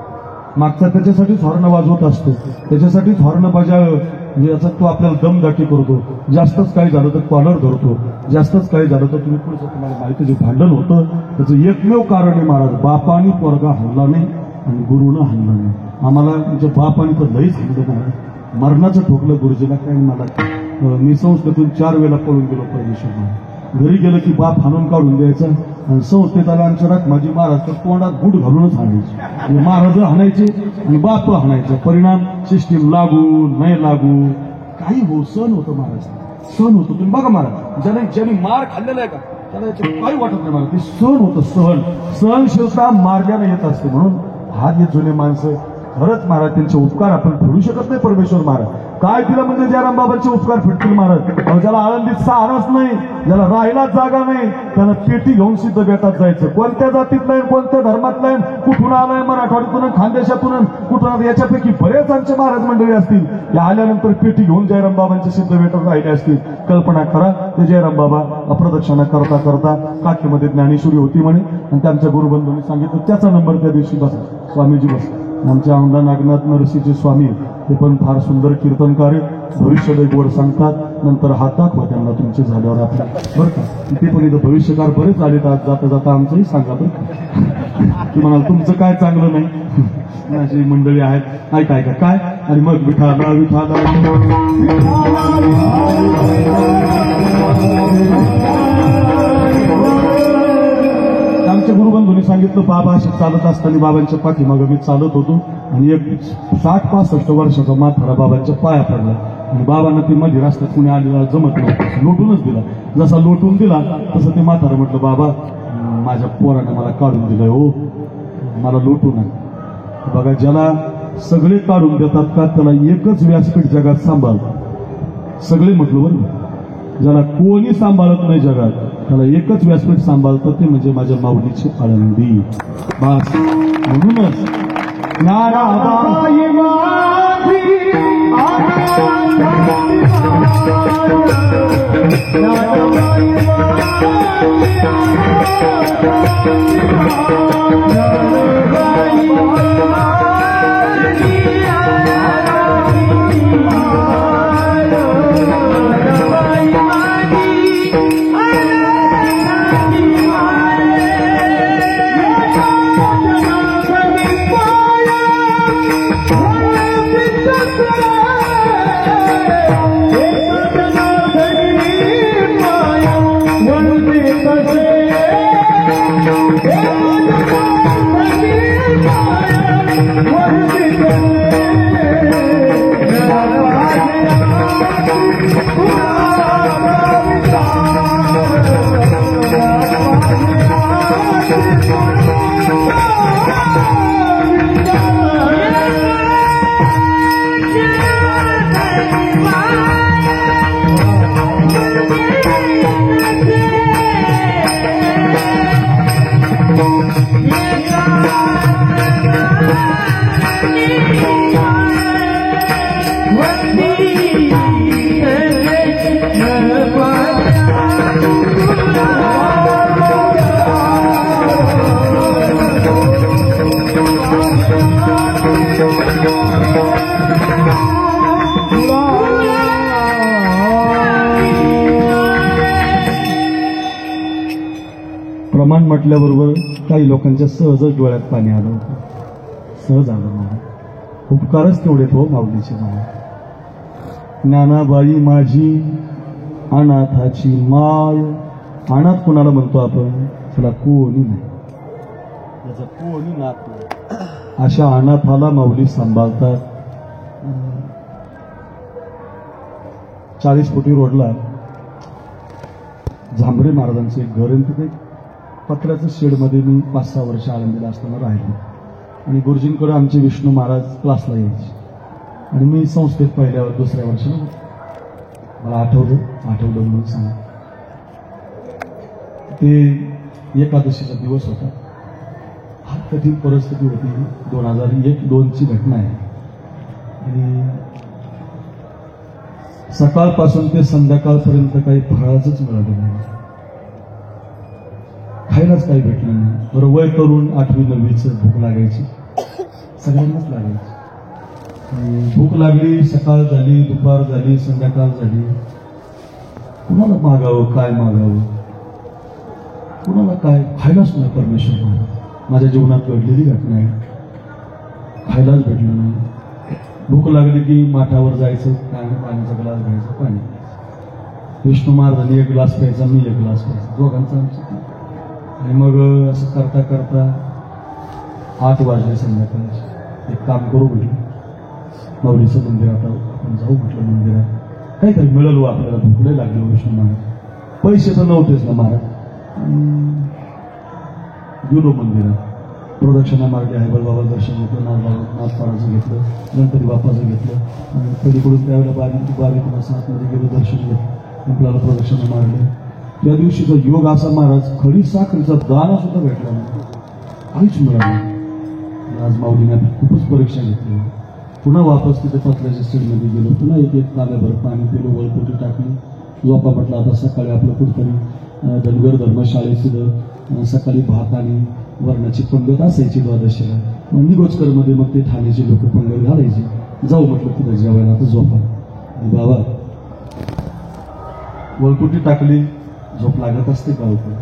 Speaker 1: मागचा त्याच्यासाठीच हॉर्न वाजवत असतो, त्याच्यासाठीच हॉर्न बजाव, याचा तो आपल्याला दमदाटी करतो. जास्तच काही झालं तर कॉलर धरतो, जास्तच काही झालं तर तुम्ही पुढचं तुम्हाला माहिती जे भांडण होतं त्याचं एकमेव कारण आहे महाराज, बापानी पोरगा हल्ला नाही आणि गुरुनं हल्ला नाही. आम्हाला म्हणजे बापानी तर लईच हल्लं नाही, मरणाचं ठोकलं गुरुजीला काय. मला मी संस्थेतून 4 वेळा पळून गेलो परमेश्वर. घरी गेलं की बाप हाणून काढून द्यायचा, आणि संस्थेत आला आमच्या माझी महाराज तर तोंडात गुड घालूनच हाणायची, आणि महाराज हाणायचे आणि बाप हाणायचा. परिणाम सिस्टीम लागू नाही लागू काही हो, सण होतं महाराज, सण होतं. तुम्ही बघा महाराज, ज्याने मार खाल्लेला आहे का त्याला काही वाटत नाही मला, ते सण होतं. सण शेवटा मार्गाने येत असते. म्हणून हा जे जुने माणसं खरंच महाराज त्यांचे उपकार आपण फेडू शकत नाही. परमेश्वर महाराज काय दिलं म्हणजे जयराम बाबांचे उपकार फेडतील महाराज. ज्याला आळंदीत सहाराच नाही, ज्याला राहायलाच जागा नाही, त्यानं पेटी घेऊन सिद्ध बेटात जायचं. कोणत्या जातीत नाही, कोणत्या धर्मात नाही, कुठून आलाय, मराठवाड्यातून खानदेशातून कुठून, याच्यापैकी बरेच आमचे महाराज मंडळी असतील या आल्यानंतर पेटी घेऊन जयराम बाबांच्या सिद्ध बेटात राहिले असतील. कल्पना करा, ते जयराम बाबा अप्रदक्षिणा करता करता काखेमध्ये ज्ञानेश्वरी होती म्हणे, आणि त्यांच्या गुरुबंधूंनी सांगितलं त्याचा नंबर त्या दिवशी बसा, स्वामीजी बस. आमच्या औंढा नागनाथ नरसीचे स्वामी ते पण फार सुंदर कीर्तनकार आहेत, भविष्य गोड सांगतात. नंतर हात दाखवा त्यांना तुमचे झाल्यावर आपल्या बरं का. तिथे पण इथं भविष्यकार बरेच आले, आज जाता जाता आमचंही सांगा बरं का. की म्हणाल तुमचं काय चांगलं नाही, अशी मंडळी आहेत. ऐका ऐका काय, आणि मग विठाला विठाला आमच्या गुरुबंधूंनी सांगितलं, बाबा असे चालत असताना बाबांच्या पाठीमागं मी चालत होतो, आणि एक 60-65 वर्षाचा म्हातारा बाबांच्या पाया पडला, आणि बाबांना ती मध्ये रस्त्यात कुणी आलेला जमत नव्हतं, लोटूनच दिला. जसा लोटून दिला तसं ते म्हातारा म्हटलं, बाबा माझ्या पोराने मला काढून दिलंय हो, मला लोटू नये. बघा, ज्याला सगळे काढून देतात का त्याला एकच व्यासपीठ जगात सांभाळतं. सगळे म्हटलं बरोबर, ज्याला कोणी सांभाळत नाही जगात त्याला एकच व्यासपीठ सांभाळतं, ते म्हणजे माझ्या माऊलीची आळंदी. बस म्हणूनच नाराबाई माझी
Speaker 2: Bye.
Speaker 1: प्रमाण म्हटल्याबरोबर काही लोकांच्या सहजच डोळ्यात पाणी आलं होतं. सहज आलं मला. उपकारच तेवढे तो माऊलीचे नाव. ज्ञानाबाई माझी अनाथाची माय. अनाथ कोणाला म्हणतो आपण? त्याला कोणी नाही, त्याचा कोणी नाथ नाही. अशा अनाथाला माऊली सांभाळतात. 40 फुटी रोडला झांबरे महाराजांचं एक घर आहे. तिथे पत्र्याचं शेडमध्ये मी 5-6 वर्ष आळंदीला असताना राहिलो. आणि गुरुजींकडे आमचे विष्णू महाराज क्लासला यायचे. आणि मी संस्थेत पहिल्यावर 2ऱ्या वर्षाला मला आठवलं म्हणून सांग. ते एकादशीचा दिवस होता. हा कठीण परिस्थिती होती. 2001-2ची घटना आहे. आणि सकाळपासून ते संध्याकाळपर्यंत काही फळाचंच मिळालं नाही. खायलाच काही भेटलं नाही. बरं, वय करून 8वी-9वीचं भूक लागायची, सगळ्यांनाच लागायची. भूक लागली, सकाळ झाली, दुपार झाली, संध्याकाळ झाली. कुणाला मागावं, काय मागावं, कुणाला काय खायलाच नाही. परमेश्वर माझ्या जीवनात घडलेली घटना आहे. खायलाच भेटलं नाही. भूक लागली की माठावर जायचं, काय पाण्याचा ग्लास घ्यायचा, पाणी प्यायचं. विष्णू महाराजांनी 1 ग्लास प्यायचा, मी 1 ग्लास प्यायचा, दोघांचा आमचं. आणि मग असं करता करता 8 वाजले संध्याकाळचे. एक काम करू म्हटलं, माऊलीचं मंदिर आता आपण जाऊ म्हटलं मंदिरात. काहीतरी मिळालो आपल्याला. भूक लई लागली. विष्णू महाराज पैसे तर नव्हतेच ना महाराज. गेलो मंदिरात. प्रदक्षिणा मार्गे हैबल बाबा दर्शन घेतलं, नाथपाराचं घेतलं, गणपती बाप्पाचं घेतलं. आणि कधीकडून त्यावेळेला बारीक आतमध्ये गेलो, दर्शन घेतलं, आपल्याला प्रदक्षिणा मारले. त्या दिवशीचा योग असा महाराज, खडी साखरेचा दाना सुद्धा भेटला नाही, काहीच मिळालं. आज माऊलीने खूपच परीक्षा घेतली. पुन्हा वापस तिथे पत्र्याच्या स्टेडमध्ये गेलो. पुन्हा एक तांब्याभर पाणी पिलो, वळपोटी टाकली, झोपा म्हटलं. आता सकाळी आपलं कुठेतरी धनगर धर्मशाळेत तिथं सकाळी भात आणि वरणाची पंगत असायची द्वादशीला. मग निगोजकरमध्ये मग ते ठाण्याचे लोक पंगत घालायचे. जाऊ म्हटलं तिथं जेवायला. आता झोपा. बाबा वळपोटी टाकली, झोप लागत असते गावकडे.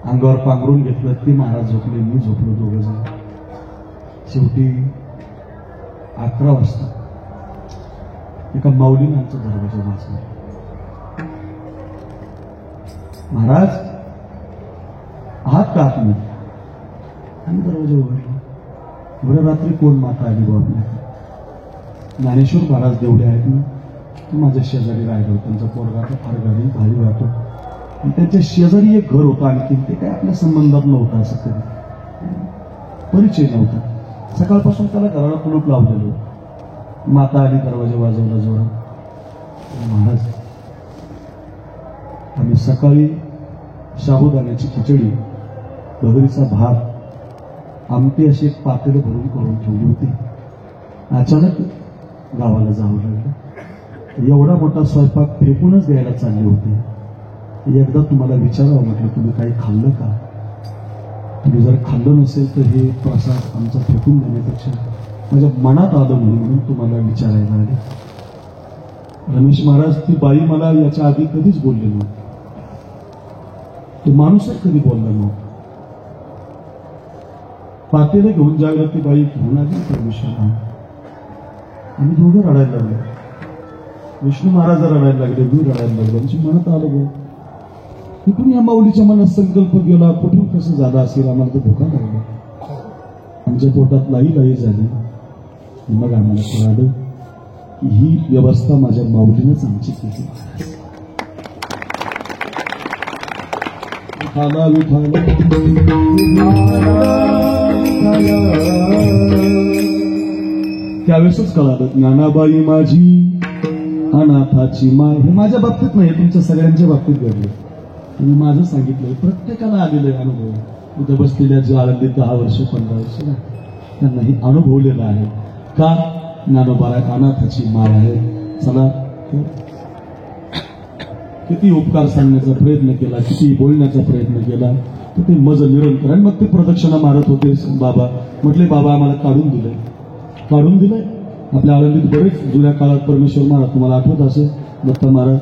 Speaker 1: अंगावर पांघरून घेतलं, ते महाराज झोपले, मी झोपलो, दोघं जण. शेवटी 11 वाजता एका माऊलीने आमचा दरवाजा वाचला. महाराज आहात का आतमध्ये? आम्ही दरवाजा उघडला. एवढ्या रात्री कोण माता आली बा आपल्या? ज्ञानेश्वर महाराज देवडे आहेत ना, ते माझ्या शेजारी राहिलं. त्यांचा पोरगा फार घरी भारी राहतो. आणि त्यांच्या शेजारी एक घर होतं आणखी. ते काय आपल्या संबंधात नव्हतं, असं कधी परिचय नव्हता. सकाळपासून त्याला घराला कुलूप लावलेलं. माता आली, दरवाजा वाजवला जोरात. महाराज आम्ही सकाळी साबुदाण्याची खिचडी, भगरीचा भात, आमटी अशी एक पातेलं भरून करून ठेवली होती. अचानक गावाला जावं लागलं. एवढा मोठा स्वयंपाक फेकूनच द्यायला चालले होते. एकदा तुम्हाला विचारावं म्हटलं, तुम्ही काही खाल्लं का? तुम्ही जर खाल्लं नसेल तर हे प्रसाद आमचा फेकून देण्यापेक्षा माझ्या मनात आलं म्हणून तुम्हाला विचारायला आले. रमेश महाराज, ती बाई मला याच्या आधी कधीच बोलले नव्हती. तो माणूसच कधी बोलला नव्हता. पातेलं घेऊन ज्यावेळेला ती बाई घेऊन आली परमेश्वर, आम्ही दोघं रडायला लागलो. विष्णू महाराज रडायला लागले, मी रडायला लागलो. आमच्या मनात आलं गो, कुठून या माऊलीच्या मनात संकल्प गेला, कुठून कसं झालं असेल. आम्हाला तर धोका लागला. आमच्या पोटात लाई झाली. मग आम्हाला कळालं की ही व्यवस्था माझ्या माऊलीनंच आमची केली. त्यावेळेसच कळालं, ज्ञानाबाई माझी अनाथाची माय. हे माझ्या बाबतीत नाही, तुमच्या सगळ्यांच्या बाबतीत घडलं. आणि माझं सांगितलंय, प्रत्येकाला आलेलं आहे अनुभव. इथं बसलेल्या जे आळंदीत 10 वर्ष 15 वर्ष ना, त्यांनाही अनुभवलेलं आहे का ज्ञानोबा अनाथाची माळ आहे. चला, किती उपकार सांगण्याचा प्रयत्न केला, किती बोलण्याचा प्रयत्न केला, तर ते मज निरंतर. आणि मग ते प्रदक्षिणा मारत होते. बाबा म्हटले, बाबा आम्हाला काढून दिलंय. आपल्या आळंदीत बरेच जुन्या काळात परमेश्वर महाराज, तुम्हाला आठवत असेल दत्ता महाराज,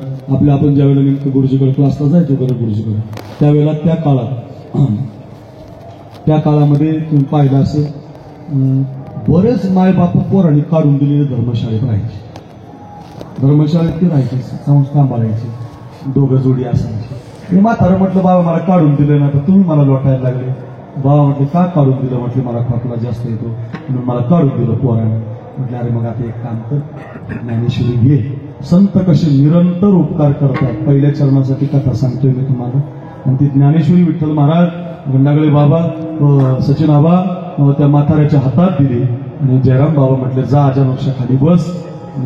Speaker 1: आपण ज्यावेळेला नेमकं गुरुजीकडे क्लासला जायचो बरं गुरुजीकडे, त्यावेळेला त्या काळामध्ये तुम्ही पाहिलं असेल बरेच मायबाप पोरांनी काढून दिलेले धर्मशाळेत राहायचे. धर्मशाळेत ते राहायचे, संस्था सांभाळायचे, दोघं जोडी असायची. मी म्हातारं म्हटलं, बाबा मला काढून दिलं ना, तर तुम्ही मला लोटायला लागले. बाबा म्हटले, का काढून दिलं? म्हटले, मला खोकला जास्त येतो म्हणून मला काढून दिलं पोरानं. म्हटलं, अरे मग आता एक काम कर, ज्ञानेश्वरी घे. संत कसे निरंतर उपकार करतात. पहिल्या चरणासाठी कथा सांगतोय मी तुम्हाला. आणि ती ज्ञानेश्वरी विठ्ठल महाराज, गंडागळे बाबा, सचिन बाबा त्या म्हाताऱ्याच्या हातात दिली आणि जयराम बाबा म्हटले, जा अजानोक्षा खाली बस,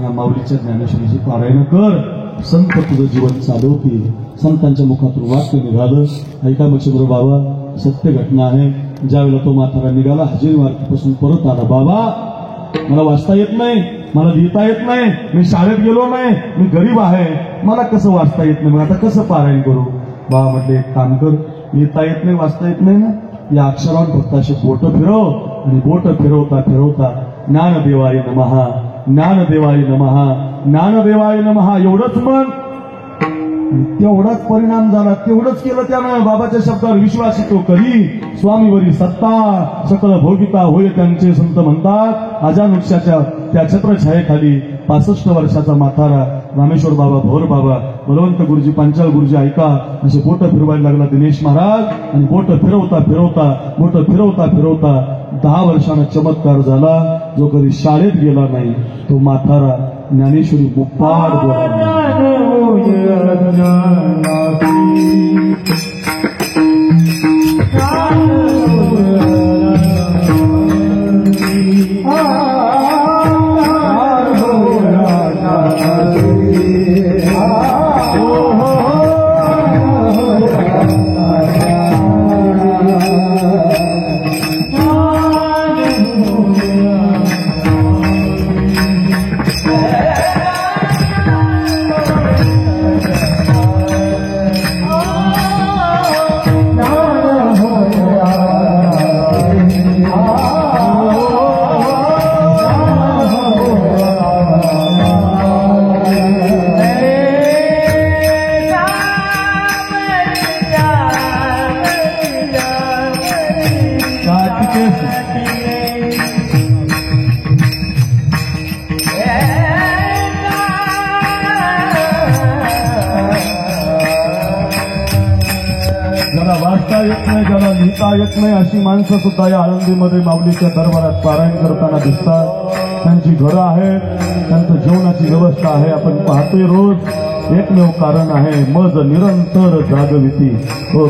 Speaker 1: या माऊलीच्या ज्ञानेश्वरीची पारायण कर, संत तुझं जीवन चालवतील. संतांच्या मुखातून वाक्य निघालं. ऐका मच्छिंद्र बाबा, सत्य घटना आहे. ज्यावेळेला तो म्हातारा निघाला हजेरी मार्केटपासून परत आला, बाबा मला वाचता येत नाही, मला लिहिता येत नाही, मी शाळेत गेलो नाही, मी गरीब आहे, मला कसं वाचता येत नाही, मग आता कसं पारायण करू? बाबा म्हटले, एक काम कर, लिहिता येत नाही, वाचता येत नाही ना, या अक्षरावर फक्त असे बोट फिरव. आणि बोट फिरवता फिरवता ज्ञानदेवाय नमः, ज्ञानदेवाय नमः, ज्ञानदेवाय नमः एवढंच म्हण. तेवढाच परिणाम झाला. तेवढंच केलं त्यानं. बाबाच्या शब्दावर विश्वास येतो करी, स्वामीवरी सत्ता सकल भोगिता होय त्यांचे संत म्हणतात. अजानुष्याच्या त्या छत्रछायेखाली 65 वर्षाचा म्हातारा रामेश्वर बाबा, भोर बाबा, बलवंत गुरुजी, पांचाळ गुरुजी, ऐका, असे बोट फिरवायला लागला दिनेश महाराज. आणि बोट फिरवता फिरवता 10 वर्षांना चमत्कार झाला. जो कधी शाळेत गेला नाही तो म्हातारा ज्ञानेश्वरी मुप्पाड बोला. ज्याला लिहिता येत नाही अशी माणसं सुद्धा या आळंदीमध्ये माऊलीच्या दरबारात पारायण करताना दिसतात. त्यांची घरं आहेत, त्यांचं जेवणाची व्यवस्था आहे. आपण पाहतोय रोज. एकमेव कारण आहे मज निरंतर जागविती.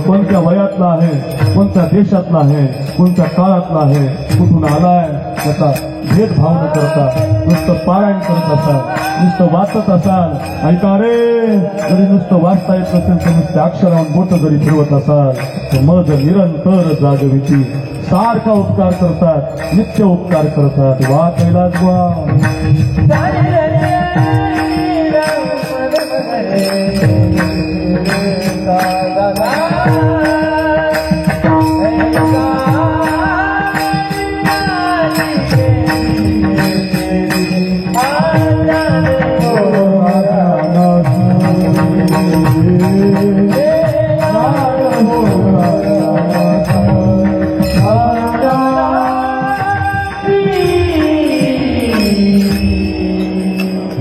Speaker 1: कोणत्या वयातला आहे, कोणत्या देशातला आहे, कोणत्या काळातला आहे, कुठून आलाय त्याचा भेदभाव न करता नुसतं पारायण करत असाल, नुसतं वाचत असाल. ऐका रे, जरी नुसतं वाचता येत नसेल तर नुसत्या अक्षरावर बोट जरी फिरवत असाल तर मज निरंतर जागविती. सारखा उपकार करतात, नित्य उपकार करतात. वा कैलास वा.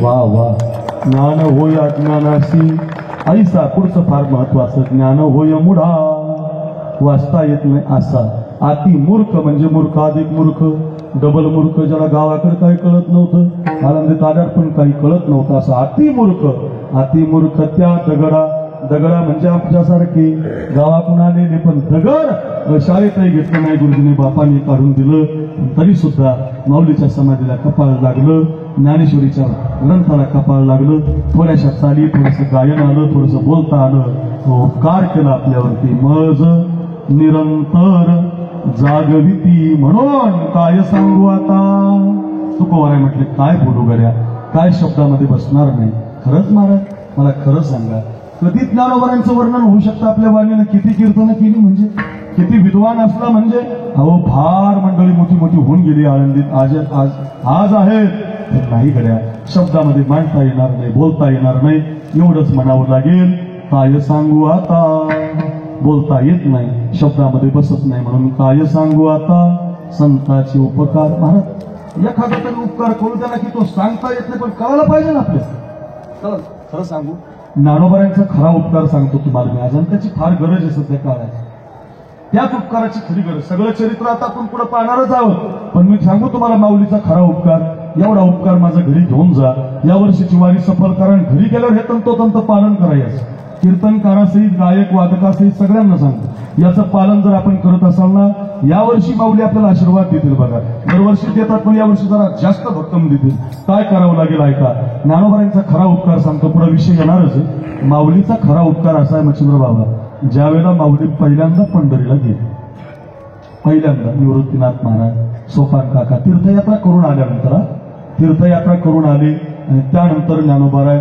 Speaker 1: वा वा. ज्ञान होय अज्ञानाशी ऐसा. पुढचं फार महत्वाचं. ज्ञान होय मुढा, वाचता येत नाही असा. अति मूर्ख म्हणजे मूर्ख, अधिक मूर्ख, डबल मूर्ख. ज्याला गावाकडे काही कळत नव्हतं, आनंदीत आल्यावर पण काही कळत नव्हतं, असं अतिमूर्ख. अतिमूर्ख त्या दगडा म्हणजे आमच्यासारखे गावातून आलेले पण दगड शाळेतही घेतलं नाही. गुरुजीने बापाने काढून दिलं, तरी सुद्धा माऊलीच्या समाधीला कपाळ लागलं, ज्ञानेश्वरीच्या ग्रंथाला कपाळ लागलं. थोड्याशा चाली, थोडंसं गायन आलं, थोडंसं बोलता आलं. तो उपकार केला आपल्यावरती. मज निरंतर जागविती म्हणून काय सांगू आता. तुकोबाराय म्हटले काय बोलू गड्या, काय शब्दामध्ये बसणार नाही. खरंच महाराज मला खरं सांगा, कधी ज्ञानोबारांचं वर्णन होऊ शकतं आपल्या वाणीनं? किती कीर्तनं केली म्हणजे, किती विद्वान असला म्हणजे. अहो फार मंडळी मोठी मोठी होऊन गेली आळंदीत, आज आज आज आहेत, पण नाही गड्या शब्दामध्ये मांडता येणार नाही, बोलता येणार नाही. एवढंच म्हणावं लागेल काय सांगू आता. बोलता येत नाही, शब्दामध्ये बसत नाही, म्हणून काय सांगू आता. संतांचे उपकार. महाराज एखादा तरी उपकार करू त्याला की तो सांगता येत नाही, पण कळायला पाहिजे ना आपल्याला. खरं सांगू, ज्ञानोबारांचा खरा उपकार सांगतो तुम्हाला मी आज, आणि त्याची फार गरज आहे सध्या काळात. त्याच उपकाराची खरी गरज. सगळं चरित्र आता आपण पुढे पाहणारच आहोत, पण मी सांगू तुम्हाला माऊलीचा खरा उपकार. एवढा उपकार माझा घरी घेऊन जा. या वर्षीची वारी सफल करा. घरी गेल्यावर हे तंतोतंत पालन करायचं. कीर्तनकारासहित, गायक वादकासहित सगळ्यांना सांगतो, याचं पालन जर आपण करत असाल ना, यावर्षी माऊली आपल्याला आशीर्वाद देतील. बघा दरवर्षी देतात, पण यावर्षी जरा जास्त भक्कम देतील. काय करावं लागेल ऐका. ज्ञानोबारांचा खरा उपकार सांगतो, पुढे विषय येणारच आहे. माऊलीचा खरा उपकार असा आहे मच्छिंद्र बाबा, ज्यावेळेला माऊली पहिल्यांदा पंढरीला गेली, पहिल्यांदा निवृत्तीनाथ महाराज, सोपान काका तीर्थयात्रा करून आल्यानंतर, तीर्थयात्रा करून आले आणि त्यानंतर ज्ञानोबाराय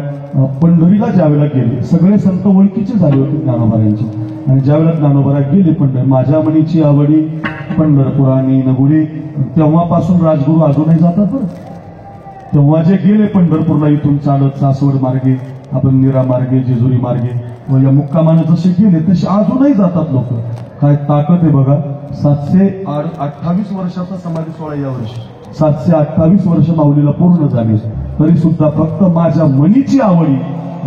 Speaker 1: पंढरीला ज्यावेळेला गेले, सगळे संत ओळखीचे झाले होते ज्ञानोबारायांचे. आणि ज्यावेळेला ज्ञानोबाराय गेले पंढरी, माझ्या मनीची आवडी पंढरपुराणी नगुडी, तेव्हापासून राजगुरू अजूनही जातात बरं. तेव्हा जे गेले पंढरपूरला इथून चालत सासवड मार्गे, आपण नीरा मार्गे, जेजुरी मार्गे, व या मुक्कामाने जसे गेले तसे अजूनही जातात लोक. काय ताकद आहे बघा. 728 वर्षाचा समाधी सोहळा यावर्षी, 728 वर्ष माऊलीला पूर्ण झाली, तरी सुद्धा फक्त माझ्या मनीची आवडी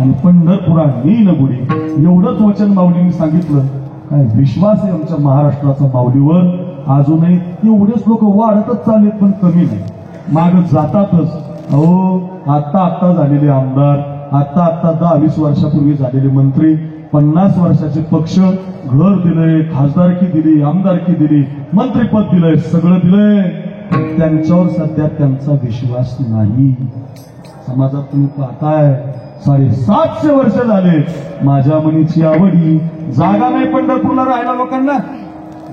Speaker 1: आणि पंढरपुरा नी नगुडी एवढंच वचन माऊलींनी सांगितलं. काय विश्वास आहे आमच्या महाराष्ट्राचा माऊलीवर. अजूनही एवढेच लोक वाढतच चाललेत, पण कमी नाही, माग जातातच. अहो आता झालेले आमदार, आता 10-20 वर्षापूर्वी झालेले मंत्री, 50 वर्षाचे पक्ष, घर दिलंय, खासदारकी दिली, आमदारकी दिली, मंत्रीपद दिलंय, सगळं दिलंय, त्यांच्यावर सध्या त्यांचा विश्वास नाही. समाजात तुम्ही पाहताय 750 वर्ष झाले. माझ्या मनीची आवडी. जागा नाही पंढरपूरला राहायला लोकांना,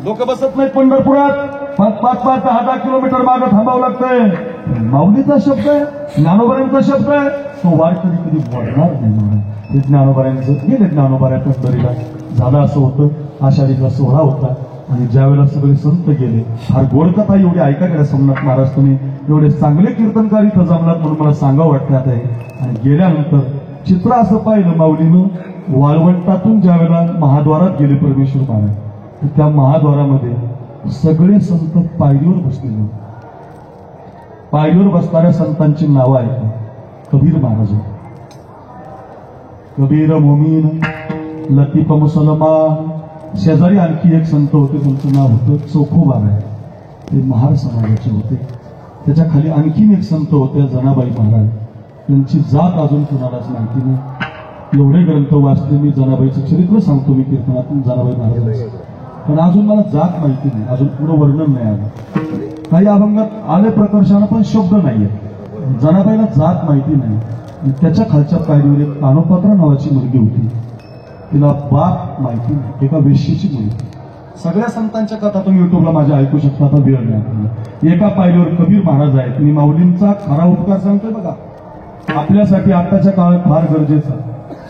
Speaker 1: लोक बसत नाहीत पंढरपुरात. 5-5, 10-10 किलोमीटर मागे थांबावं लागतंय. माऊलीचा शब्द आहे, ज्ञानोबारांचा शब्द आहे, तो वारकरी कधी बोलणार नाही. म्हणून हे ज्ञानोबारांचं गेले. ज्ञानोबाऱ्या पंढरीला झालं असं होतं, आषाढीचा सोहळा होता आणि ज्यावेळेला सगळे संत गेले, फार गोड कथा एवढी ऐका गेल्या सोमनाथ महाराज, तुम्ही एवढे चांगले कीर्तनकारी इथं जमलात म्हणून मला सांगावं वाटतं आता हे. आणि गेल्यानंतर चित्र असं पाहिलं माऊलीनं, वाळवंटातून ज्यावेळेला महाद्वारात गेले परमेश्वर महाराज, तर त्या महाद्वारामध्ये सगळे संत पायरीवर बसलेले. पायरीवर बसणाऱ्या संतांची नावं आहेत. कबीर महाराज, कबीर मोमीन, लतीफ मुसलमान. शेजारी आणखी एक संत होते, त्यांचं नाव होतं चोखोबाराय, ते महार समाजाचे होते. त्याच्या खाली आणखीन एक संत होते जनाबाई महाराज, त्यांची जात अजून कुणालाच माहिती नाही. एवढे ग्रंथ वाचले मी, जनाबाईचं चरित्र सांगतो मी कीर्तनातून जनाबाई महाराजांचं, पण अजून मला जात माहिती नाही, अजून पुढं वर्णन नाही आलं. काही अभंगात आले प्रकर्षानं, पण शब्द नाहीये. जनाबाईला जात माहिती नाही. त्याच्या खालच्या पायरीवर एक कानोपात्रा नावाची मुलगी होती, तिला बाप माहिती नाही, एका वेश्येची मुलगी. सगळ्या संतांच्या कथा तुम्ही युट्यूबला माझ्या ऐकू शकता, आता वेळ नाही आपल्याला. एका पायरीवर कबीर महाराज आहेत. मी माऊलींचा खरा उपकार सांगतोय बघा, आपल्यासाठी आताच्या काळात फार गरजेचा,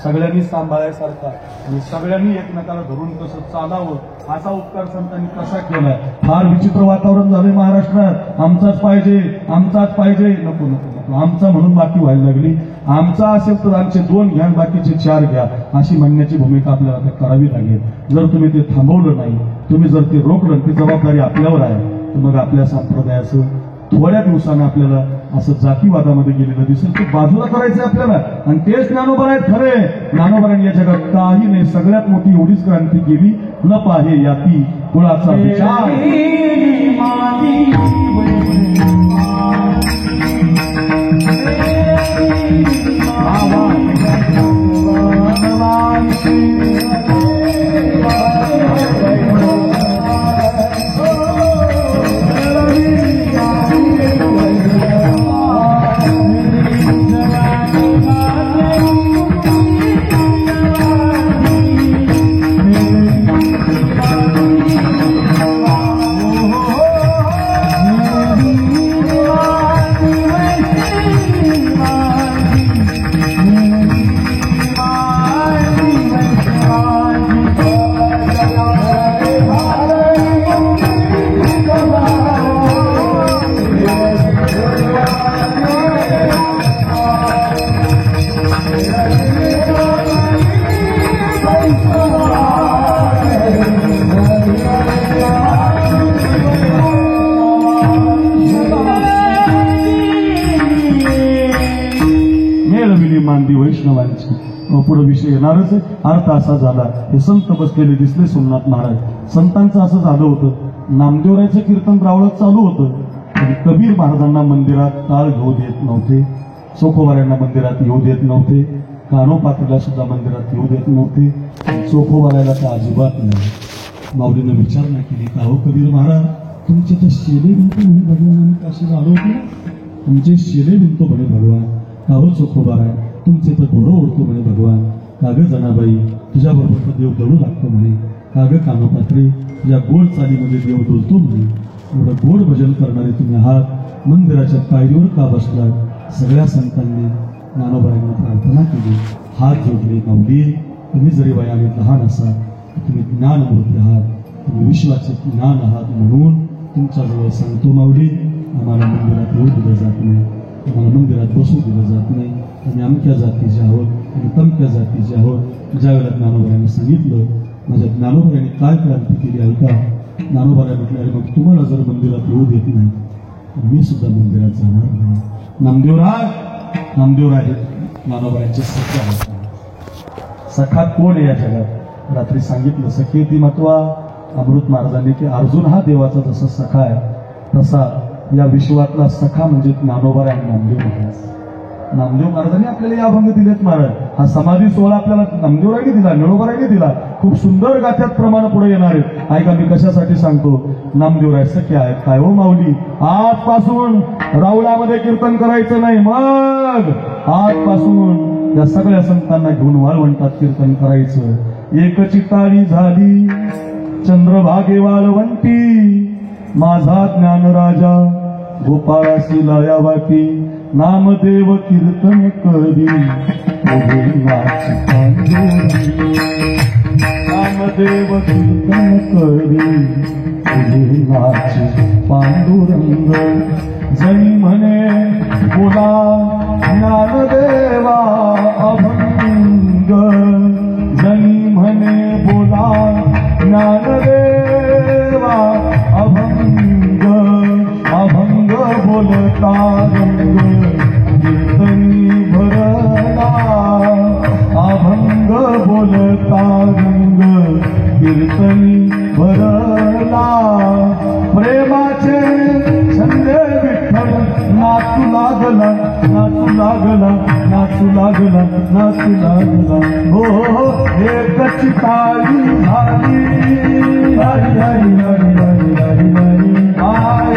Speaker 1: सगळ्यांनी सांभाळायसारखा आणि सगळ्यांनी एकमेकाला धरून कसं चालावं असा उपकार संतांनी कसा केलाय. फार विचित्र वातावरण झालंय महाराष्ट्रात. आमचाच पाहिजे, आमचाच पाहिजे, नको नको नको, आमचा म्हणून बाकी व्हायला लागली. आमचा असेल तर आमचे 2 घ्या, बाकीचे 4 घ्या, अशी म्हणण्याची भूमिका आपल्याला करावी लागेल. जर तुम्ही ते थांबवलं नाही, तुम्ही जर ते रोखलं, ती जबाबदारी आपल्यावर आहे, तर मग आपल्या संप्रदायाचं थोड्या दिवसानं आपल्याला असं जातीवादामध्ये गेलेलं दिसेल, ते बाजूला करायचंय आपल्याला. आणि तेच ज्ञानोबा आहेत खरे. ज्ञानोबारांनी या जगात काही नाही, सगळ्यात मोठी एवढीच क्रांती केली, न पाहे याती कुळाचा विचार. वैष्णवांची पुढे विषय येणारच आहे. अर्थ असा झाला, हे संत बसलेले दिसले सोमनाथ महाराज. संतांचं असं झालं होतं, नामदेवरायचं कीर्तन रावळत चालू होतं, पण कबीर महाराजांना मंदिरात टाळ घेऊ देत नव्हते, चोखोबाऱ्यांना मंदिरात येऊ देत नव्हते, कानोपात्रीला सुद्धा मंदिरात येऊ देत नव्हते, चोखोबाऱ्याला तर अजिबात नाही. माऊलीनं विचारणा केली, का हो कबीर महाराज, तुमचे तर शेले विणतो म्हणे भगवान, कसे झालो होते, तुमचे शेले विणतो म्हणे भगवान. का हो चोखोबारा, तुमचे तर घोडं ओढतो म्हणे भगवान. का ग जनाबाई, तुझ्याबरोबर तर देव दळू लागतो म्हणे. का ग कानोपात्रे, तुझ्या गोड चालीमध्ये देव डोलतो म्हणे. एवढं गोड भजन करणारे तुम्ही आहात, मंदिराच्या पायरीवर का बसला? सगळ्या संतांनी ज्ञानोबाईंना प्रार्थना केली, हात जोडले. माऊली, तुम्ही जरी वयाने लहान असाल, तुम्ही ज्ञानमूर्ती आहात, तुम्ही विश्वाचे ज्ञान आहात, म्हणून तुमच्याजवळ सांगतो माऊली, आम्हाला मंदिरात येऊ दिलं जात नाही, आम्हाला मंदिरात बसू दिलं जात नाही. आम्ही अमक्या जातीचे आहोत, आम्ही तमक्या जातीचे आहोत. ज्यावेळेला ज्ञानोबाईंनी सांगितलं, माझ्या ज्ञानोबाईंनी काय क्रांती केली ऐका. ज्ञानोबाई म्हटलं, अरे मग तुम्हाला जर मंदिरात येऊ देत नाही तर मी सुद्धा मंदिरात जाणार नाही. नामदेवराय ज्ञानोबाईंचे सखा आहेत. सखा कोण आहे या जगात? रात्री सांगितलं, सखी ती महत्वा अमृत महाराजांनी की अर्जुन हा देवाचा जसा सखा आहे, तसा या विश्वातला सखा म्हणजे ज्ञानोबा आणि नामदेव महाराज. नामदेव महाराजांनी आपल्याला या अभंग दिलेत महाराज. हा समाधी सोहळा आपल्याला नामदेवरायांनी दिला, निळोबारायांनी दिला. खूप सुंदर गाथ्यात प्रमाण पुढे येणार आहेत. ऐका, मी कशासाठी सांगतो. नामदेवराय सख्य आहेत काय हो माऊली? आजपासून राऊळामध्ये कीर्तन करायचं नाही, मग आजपासून या सगळ्या संतांना घेऊन वाळवंटात कीर्तन करायचं. एकची टाळी झाली चंद्रभागे वाळवंटी, माझा ज्ञान राजा गोपाळासी लाया वाटी. नामदेव कीर्तन करी उभे नाच पांडुरंग, नामदेव कीर्तन करी उभे नाच पांडुरंग. जणी म्हणे बोला ज्ञानदेवा अभंग, जणी म्हणे बोला ज्ञानदेवा अभंग. अभंग बोलता रंग कीर्तनी भरला, अभंग बोलता रंग कीर्तनी भरला. प्रेमाचे छंदे विठ्ठल नाचू लागला, नाचू लागला, नाचू लागला, नाचू लागला. हो एकच टाळी झाली, हरी हरी हरी हरी हरी हरी.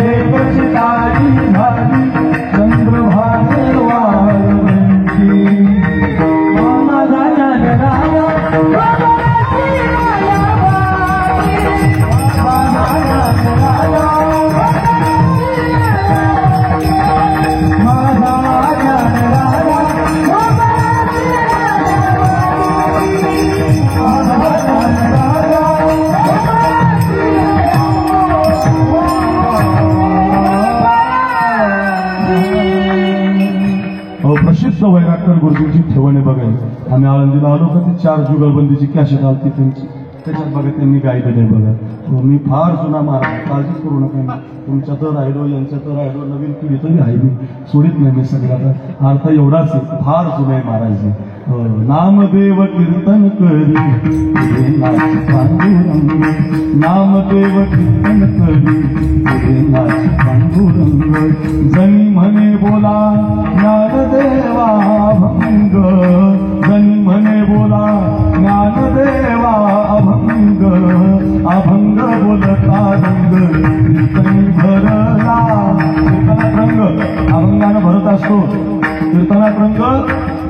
Speaker 1: एकच टाळी झाली चंद्रभागे वाळवंटी, माझा ज्ञानराया प्रसिद्ध वैराटकर गुरुजींची ठेवणे बघायला आम्ही आळंदीला आलो का, ती 4 जुगलबंदीची कॅसेट आलती त्यांची, त्याच्यात बघा त्यांनी गायलेलं आहे बघा. मी फार जुना महाराज, काळजीच करू नका. तुमच्या तर राहिलो, यांच्या तर राहिलो, नवीन पिढी तरी आहे, मी सोडित नाही मी सगळ्याचा. अर्थ एवढाच आहे, फार जुना आहे महाराज. नामदेव कीर्तन करी नाच पांडुरंग, नामदेव कीर्तन करी नाच पांडुरंग. जनी म्हणे बोला ज्ञानदेवा अभंग, जनी म्हणे बोला ज्ञानदेवा अभंग. अभंग बोलता रंग कीर्तनी भरला. कीर्तनात रंग अभंगानं भरत असतो, कीर्तनात रंग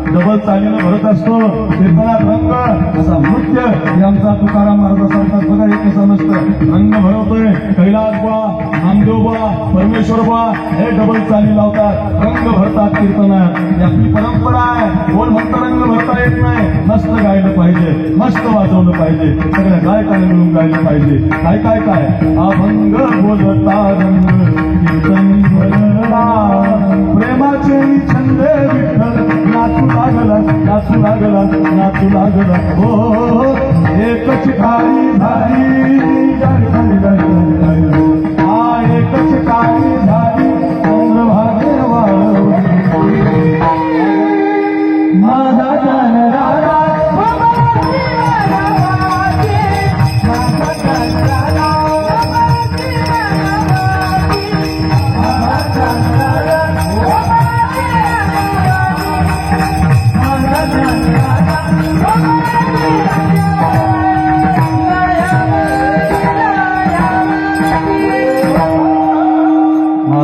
Speaker 1: डबल चालीनं भरत असतो. कीर्तनात रंग असा नृत्य हे आमचा तुकाराम महाराज सांगतात बघा, एक कसं नसतं. रंग भरवतोय कैलास बा, नामदेव बा, परमेश्वर बा, हे डबल चाली लावतात, रंग भरतात कीर्तनात. ही आपली परंपरा आहे. कोण म्हणतं रंग भरता येत नाही? मस्त गायलं पाहिजे, मस्त वाजवलं पाहिजे, सगळ्या गायकाने मिळून गायलं पाहिजे. काय काय काय अभंग बोलता रंग कीर्तनी भरला. प्रेमाचे छंदे विठ्ठल नाचू लागला, नाचू लागला, नाचू लागला. हो एकच टाळी झाली, झाली झाली झाली झाली. हा एकच टाळी झाली चंद्रभागे वाळवंटी, माझा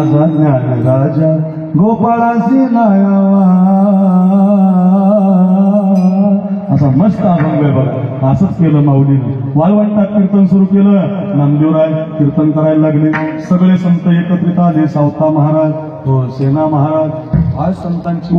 Speaker 1: माझा ज्ञान राजा गोपाळासी नायावा. असा मस्त अभंग आहे बघा. असंच केलं माऊलीनं. वाळवंटात कीर्तन सुरू केलं. नामदेवराय कीर्तन करायला लागले. सगळे संत एकत्रित आले. सावता महाराज, सेना महाराज, आज संतांची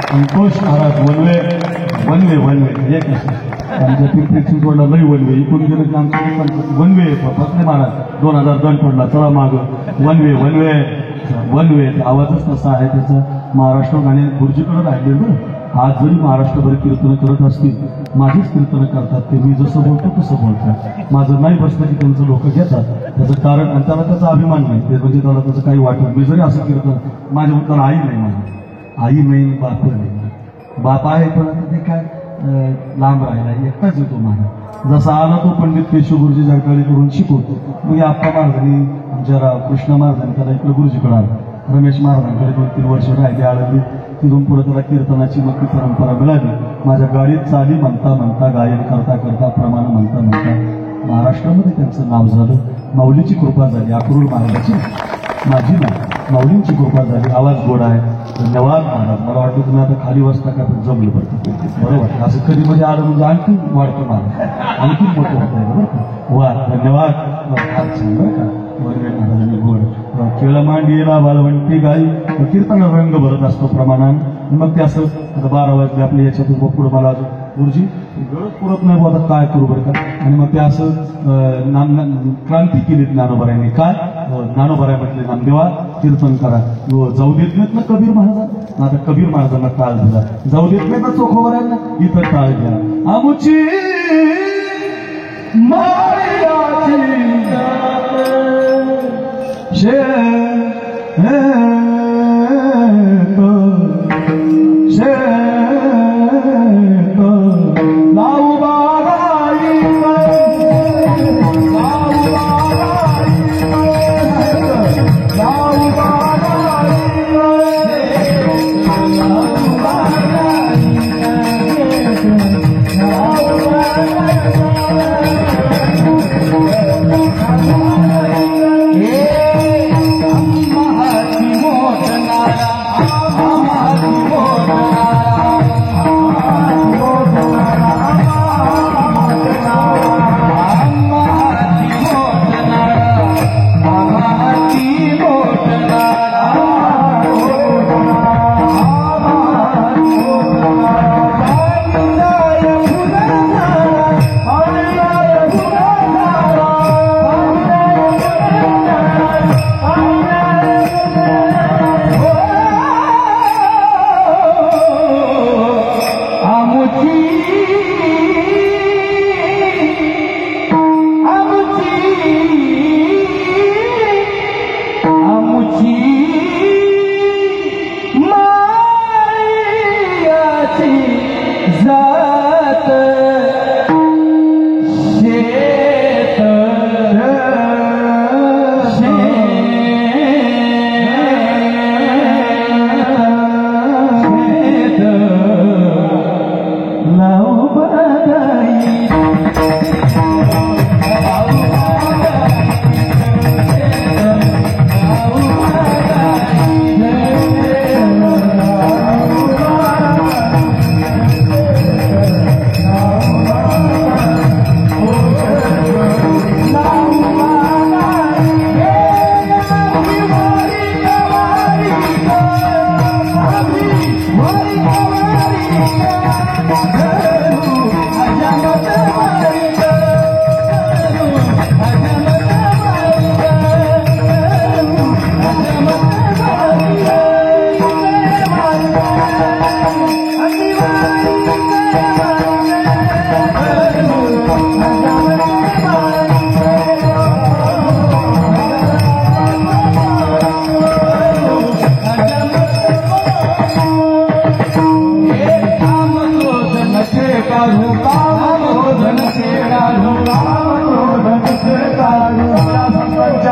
Speaker 1: संतोष महाराज वनवे आमच्या पिंपरी चिंचवडला लई वनवे इकडून गेलं की आमचं वनवे फसले महाराज 2000 दंड पडला. चला माग वनवे आवाजच तसा आहे त्याचा. महाराष्ट्र गाणे गुरुजीकडे राहिले बरं. आज जरी महाराष्ट्रभर कीर्तन करत असतील, माझीच कीर्तन करतात ते. मी जसं बोलतो तसं बोलतात. माझं नाही बसलं की त्यांचं लोक घेतात. त्याचं कारण आणि त्याला त्याचा अभिमान नाही. ते म्हणजे त्याला त्याचं काही वाटत. मी जरी असं कीर्तन, माझ्या उत्तर आई नाही, माझी आई नाही, बाप नाही. बाप आहे पण ते काय लांब राहिला, एकटाच येतो माझा. जसा आला तो पंडित केशव गुरुजी जगदाळी करून शिकवतो. मग आप्पा महाराजांनी आमच्या कृष्ण महाराजांनी त्याला इकडे गुरुजीकडे आला. रमेश महाराजांकडे 2-3 वर्ष राहिले आळंदी. तिथून पुढे त्याला कीर्तनाची मग ती परंपरा मिळाली. माझ्या गाडीत चाली म्हणता म्हणता, गायन करता करता, प्रमाण म्हणता म्हणता महाराष्ट्रामध्ये त्यांचं नाव झालं. माऊलीची कृपा झाली. अक्रूर महाराजाची, माझी नाही, माऊलींची कृपा झाली. आवाज गोड आहे. धन्यवाद महाराज. मला वाटतं तुम्ही आता खाली वाजता का पण जमलं पडतं. बरं वाटतं असं कधी मध्ये आलं म्हणजे आणखी वाढतं महाराज, आणखी मोठं होतं आहे. बरं का, वा धन्यवाद. फार छान बरं का. महाराजांनी गोड केळं मांडीला बालवंटी गाई कीर्तन रंग भरत असतो प्रमाणाने. मग ते असं आता 12 वाजले आपल्या याच्यातून पुढं मला गुरुजी गरज पुरत नाही बघा काय करू बरं का. आणि मग ते असं क्रांती केली ज्ञानोबरायांनी. काय ज्ञानोबराय म्हटले, नामदेवा कीर्तन करा. जाऊ देत नाहीत ना कबीर महाराज. आता कबीर महाराजांना टाळ दिला. जाऊ देत नाही ना चोखोबरायांना, इथं टाळ घ्या. आमुची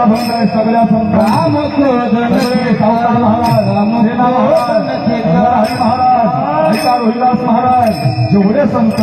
Speaker 1: अभंग आहे सगळ्या संत सावकार महाराज रामसेना महाराज हरी महाराज ऐका रोहिदास महाराज जेवढे संत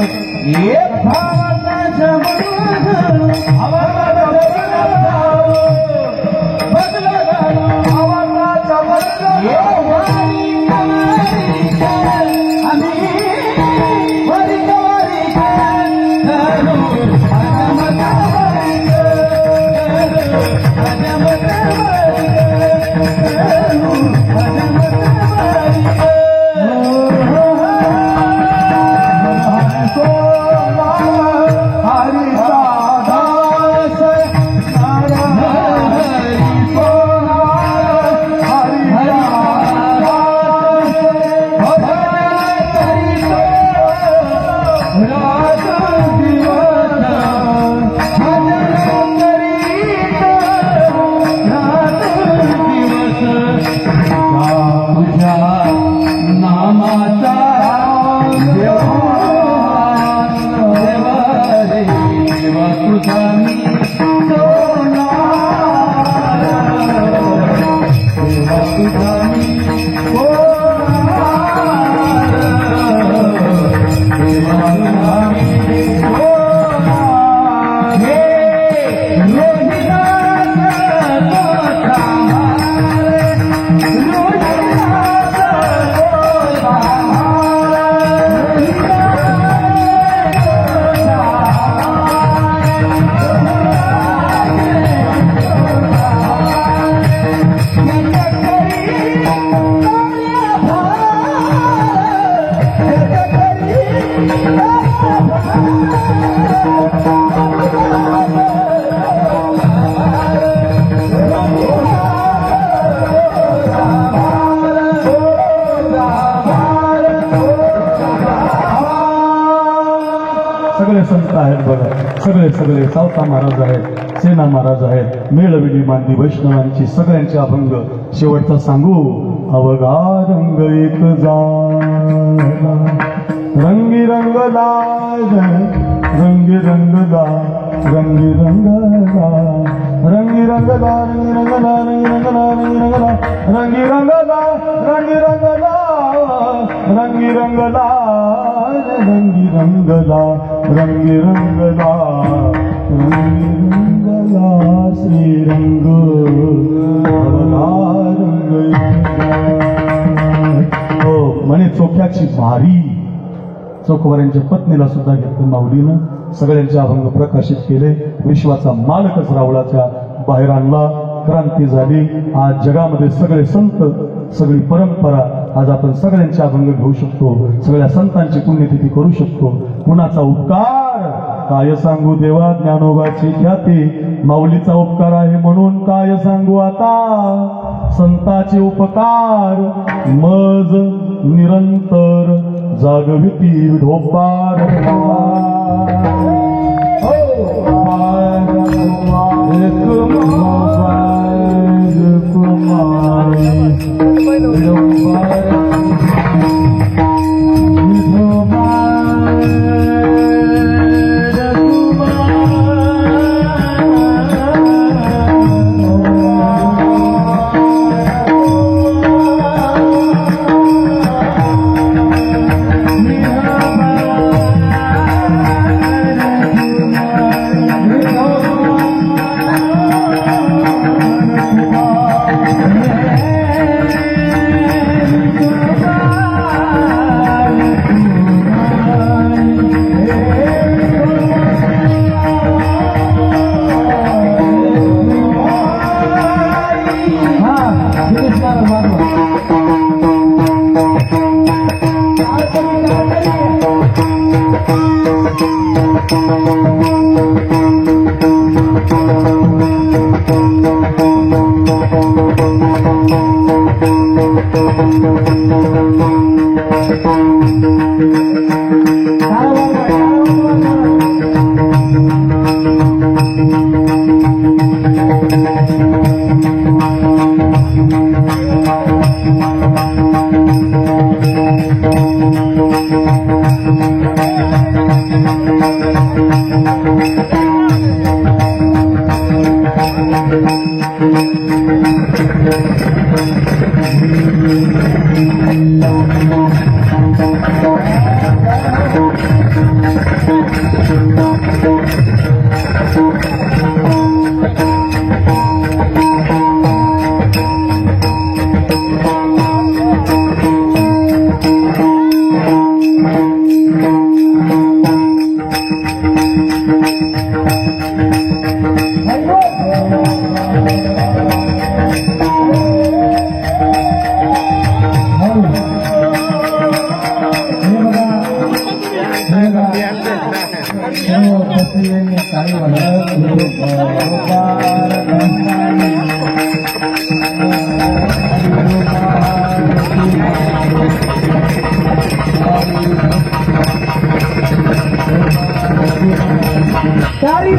Speaker 1: सगळे संत आहेत बघा सगळे सावता महाराज आहेत सेना महाराज आहेत मेळविली मांदी वैष्णवांची सगळ्यांचे अभंग शेवटचा सांगू अवघा रंग एक झाला रंगी रंगला रंगी रंगला रंगी रंगला रंगी रंगला रंगी रंगला रंगी रंगला रंगी रंगला रंगी रंगला रंगी रंगला रंगी रंगला रंगी रंगला रंगी रंगला श्रीरंग रंग हो म्हणे चोख्याची भारी चोखवाऱ्यांच्या पत्नीला सुद्धा घेतलं माऊलीनं सगळ्यांचे अभंग प्रकाशित केले विश्वाचा मालकच रावळाच्या बाहेर आणला क्रांती झाली आज जगामध्ये सगळे संत सगळी परंपरा आज आपण सगळ्यांचे अभंग घेऊ शकतो सगळ्या संतांची पुण्यतिथी करू शकतो कुणाचा उपकार काय सांगू देवा ज्ञानोबाची ख्याती माऊलीचा उपकार आहे म्हणून काय सांगू आता संताचे उपकार मज निरंतर जागविती ढोपार
Speaker 2: Dari